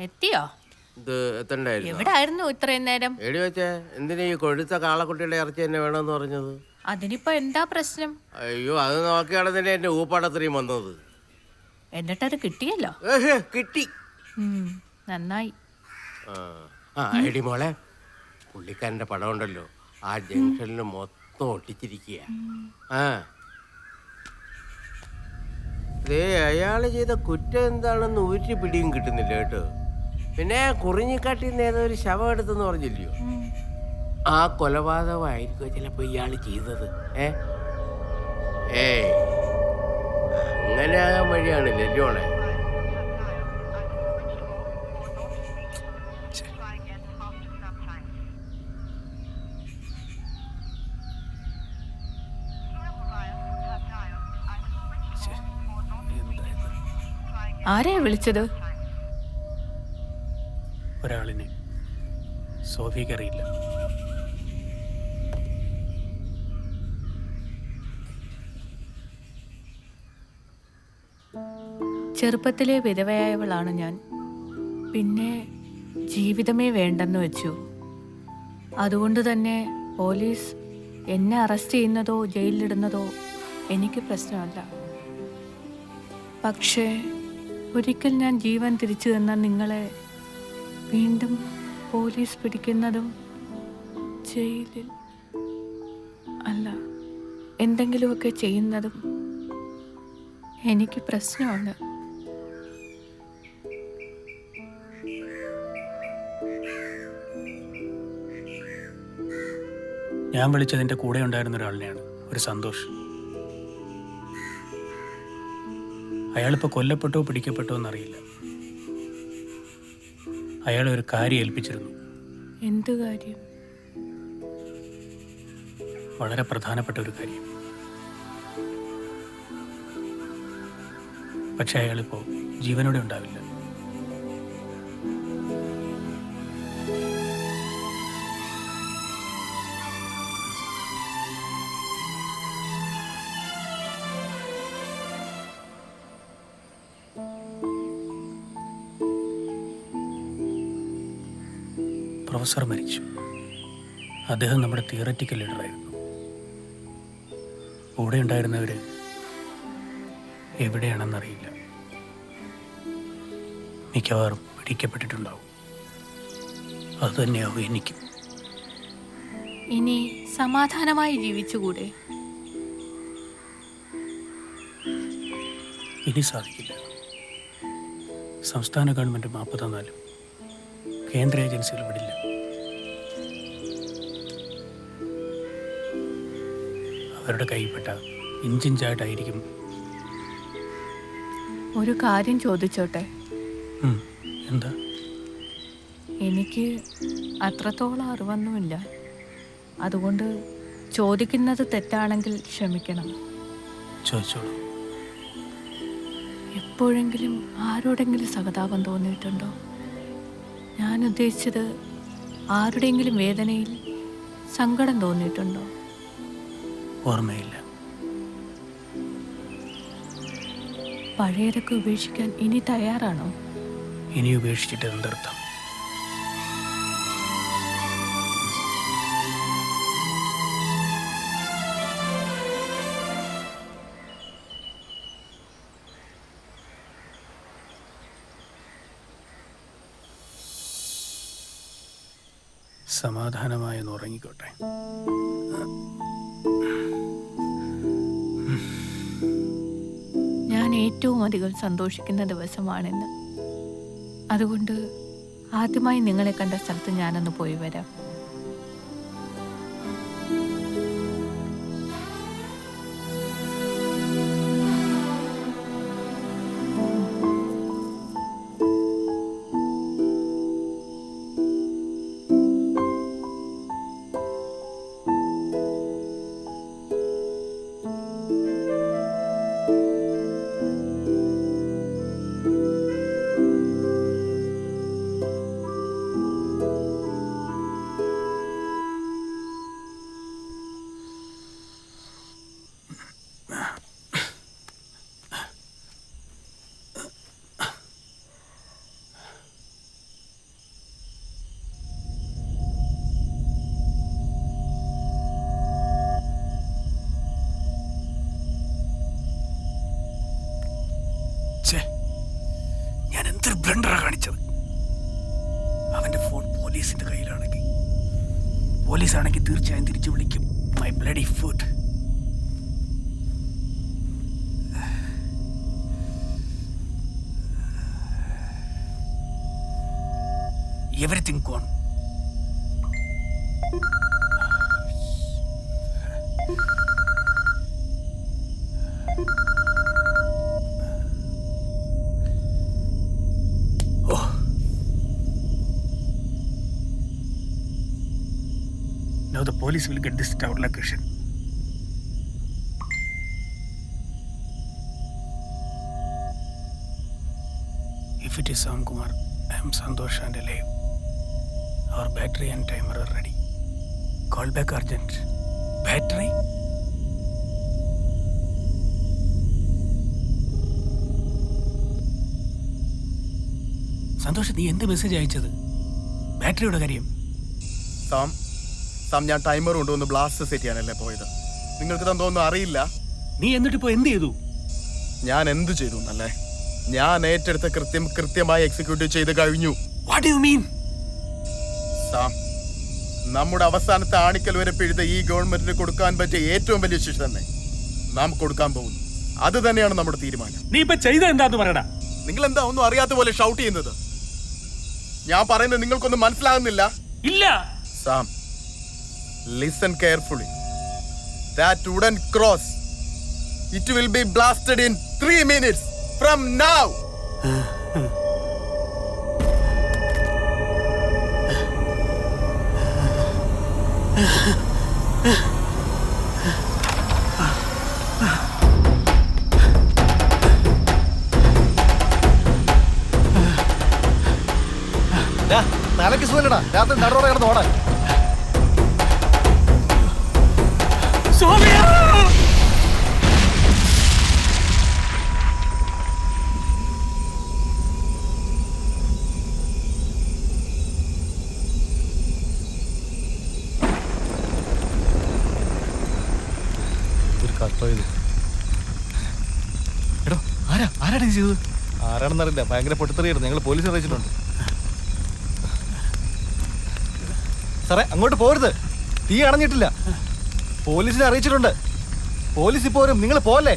എത്തിയോ? ഇത് എത്തണ്ടായിരുന്നു. എവിടായിരുന്നു ഇത്രയും നേരം? എടി വെച്ചേ, എന്തിനാ ഈ കൊഴുത്ത കാളക്കുട്ടിയുടെ ഇറച്ചി തന്നെ വേണമെന്ന് പറഞ്ഞത്? അതിനിപ്പോ എന്താ പ്രശ്നം? അയ്യോ, അത് നോക്കിയാണ് തന്നെ എന്റെ ഊപ്പാടത്രയും വന്നത്. എന്നിട്ടത് കിട്ടിയല്ലോ. കിട്ടി. നന്നായി. എടി മോളെ, പുള്ളിക്കാരന്റെ പടം ഉണ്ടല്ലോ ആ ജംഗ്ഷനിൽ മൊത്തം ഒട്ടിച്ചിരിക്കുക. അയാള് ചെയ്ത കുറ്റം എന്താണെന്ന് ഒരു പിടിയും കിട്ടുന്നില്ല കേട്ടോ. പിന്നെ കുറിഞ്ഞിക്കാട്ടിന്ന് ഏതോ ഒരു ശവം എടുത്തെന്ന് പറഞ്ഞില്ലയോ? ആ കൊലപാതകമായിരിക്കും ചിലപ്പോ ഇയാള് ചെയ്തത്. അങ്ങനെ ആകാൻ വഴിയാണില്ലേ ജോണെ? ആരെയാ വിളിച്ചത്? ഒരാളിനെ. സോഫിക്കറിയില്ല. ചെറുപ്പത്തിലെ വിധവയായവളാണ് ഞാൻ. പിന്നെ ജീവിതമേ വേണ്ടെന്ന് വെച്ചു. അതുകൊണ്ട് തന്നെ പോലീസ് എന്നെ അറസ്റ്റ് ചെയ്യുന്നതോ ജയിലിലിടുന്നതോ എനിക്ക് പ്രശ്നമല്ല. പക്ഷേ ഒരിക്കൽ ഞാൻ ജീവൻ തിരിച്ചു തന്ന നിങ്ങളെ വീണ്ടും പോലീസ് പിടിക്കുന്നതും ജയിലിൽ എന്തെങ്കിലുമൊക്കെ ചെയ്യുന്നതും എനിക്ക് പ്രശ്നമാണ്. ഞാൻ വിളിച്ചതിൻ്റെ കൂടെ ഉണ്ടായിരുന്ന ഒരാളിനെയാണ്, ഒരു സന്തോഷ്. അയാളിപ്പോൾ കൊല്ലപ്പെട്ടോ പിടിക്കപ്പെട്ടോ എന്നറിയില്ല. അയാളെ ഒരു കാര്യം ഏൽപ്പിച്ചിരുന്നു. എന്ത് കാര്യം? വളരെ പ്രധാനപ്പെട്ട ഒരു കാര്യം. പക്ഷെ അയാളിപ്പോൾ ജീവനോടെ ഉണ്ടാവില്ല. പ്രൊഫസർ മരിച്ചു. അദ്ദേഹം നമ്മുടെ തിയററ്റിക്കൽ ലീഡറായിരുന്നു. കൂടെ ഉണ്ടായിരുന്നവർ എവിടെയാണെന്നറിയില്ല. മിക്കവാറും പിടിക്കപ്പെട്ടിട്ടുണ്ടാവും. അതുതന്നെയാവും എനിക്കും. ഇനി സമാധാനമായി ജീവിച്ചുകൂടെ? ഇനി സാധിക്കില്ല. സംസ്ഥാന ഗവൺമെൻറ് മാപ്പ് തന്നാലും കേന്ദ്ര ഏജൻസികൾ വിടില്ല. അവരുടെ കൈപ്പെട്ട ഇഞ്ചിഞ്ചായിട്ടായിരിക്കും. ഒരു കാര്യം ചോദിച്ചോട്ടെ? എന്താ? എനിക്ക് അത്രത്തോളം അറിവൊന്നുമില്ല. അതുകൊണ്ട് ചോദിക്കുന്നത് തെറ്റാണെങ്കിൽ ക്ഷമിക്കണം. ചോദിച്ചോളൂ. എപ്പോഴെങ്കിലും ആരോടെങ്കിലും സഹതാപം തോന്നിയിട്ടുണ്ടോ? ഞാൻ ഉദ്ദേശിച്ചത് ആരുടെയെങ്കിലും വേദനയിൽ സങ്കടം തോന്നിയിട്ടുണ്ടോ? ഓർമ്മയില്ല. പഴയതൊക്കെ ഉപേക്ഷിക്കാൻ ഇനി തയ്യാറാണോ? ഇനി ഉപേക്ഷിച്ചിട്ട് എന്തർത്ഥം? സമാധാനമായെന്ന് ഉറങ്ങിക്കോട്ടെ. ഞാൻ ഏറ്റവും അധികം സന്തോഷിക്കുന്ന ദിവസമാണെന്ന്. അതുകൊണ്ട് ആദ്യമായി നിങ്ങളെ കണ്ട സ്ഥലത്ത് ഞാനൊന്ന് പോയി വരാം. ഞാൻ എന്തൊരു ബ്ലണ്ടറാ കാണിച്ചത്. അവന്റെ ഫോൺ പോലീസിന്റെ കയ്യിലാണെങ്കിൽ, പോലീസാണെങ്കിൽ തീർച്ചയായും തിരിച്ചു വിളിക്കും. My bloody food. Everything gone. Now the police will get this tower location. If it is Sam Kumar, I am Santosh and alive. Our battery and timer are ready. Call back urgent. Battery? Santosh, നീ എന്ത് മെസ്സേജ് അയച്ചത്? ബാറ്ററിയുടെ കാര്യം. സാം, ഞാൻ ടൈമർ കൊണ്ടുവന്ന് ബ്ലാസ്റ്റ് സെറ്റ് ചെയ്യാനല്ലേ പോയത്. നിങ്ങൾക്ക് തന്നൊന്നും അറിയില്ല. നീ എന്നിട്ടിപ്പോ എന്ത് ചെയ്തു? ഞാൻ എന്ത് ചെയ്തു എന്നല്ലേ, ഞാൻ ഏറ്റെടുത്ത കൃത്യമായി എക്സിക്യൂട്ട് ചെയ്ത് കഴിഞ്ഞു. What do you mean? Sam, നമ്മുടെ അവസാനത്തെ ആണിക്കൽ വരെ പിഴുത ഈ ഗവൺമെന്റിന് കൊടുക്കാൻ പറ്റിയ ഏറ്റവും വലിയ ശിക്ഷ തന്നെ നാം കൊടുക്കാൻ പോകുന്നു. അത് തന്നെയാണ് നമ്മുടെ തീരുമാനം. നീ ഇപ്പൊ ചെയ്ത എന്താന്ന് പറയടാ. നിങ്ങൾ എന്താ ഒന്നും അറിയാത്ത പോലെ ഷൗട്ട് ചെയ്യുന്നത്? ഞാൻ പറയുന്നത് നിങ്ങൾക്കൊന്നും മനസ്സിലാകുന്നില്ല? ഇല്ല. Sam, listen carefully. That wooden cross, it will be blasted in 3 minutes from now. തലക്ക് സുഖല്ലടാ, രാത്രി നടുറോടെ കിടന്ന് ഓടാൻ. ഒരു കട്ടോ ഇത്. എടോ, ആരാണ് ഇത് ചെയ്തത്? ആരാണെന്നറിയില്ല, ഭയങ്കര പൊട്ടിത്തെറിയായിരുന്നു. ഞങ്ങൾ പോലീസ് അറിയിച്ചിട്ടുണ്ട്. സാറേ, അങ്ങോട്ട് പോരുത്, തീ അണഞ്ഞിട്ടില്ല. പോലീസിനെ അറിയിച്ചിട്ടുണ്ട്. പോലീസ് ഇപ്പോൾ വരും, നിങ്ങൾ പോലെ.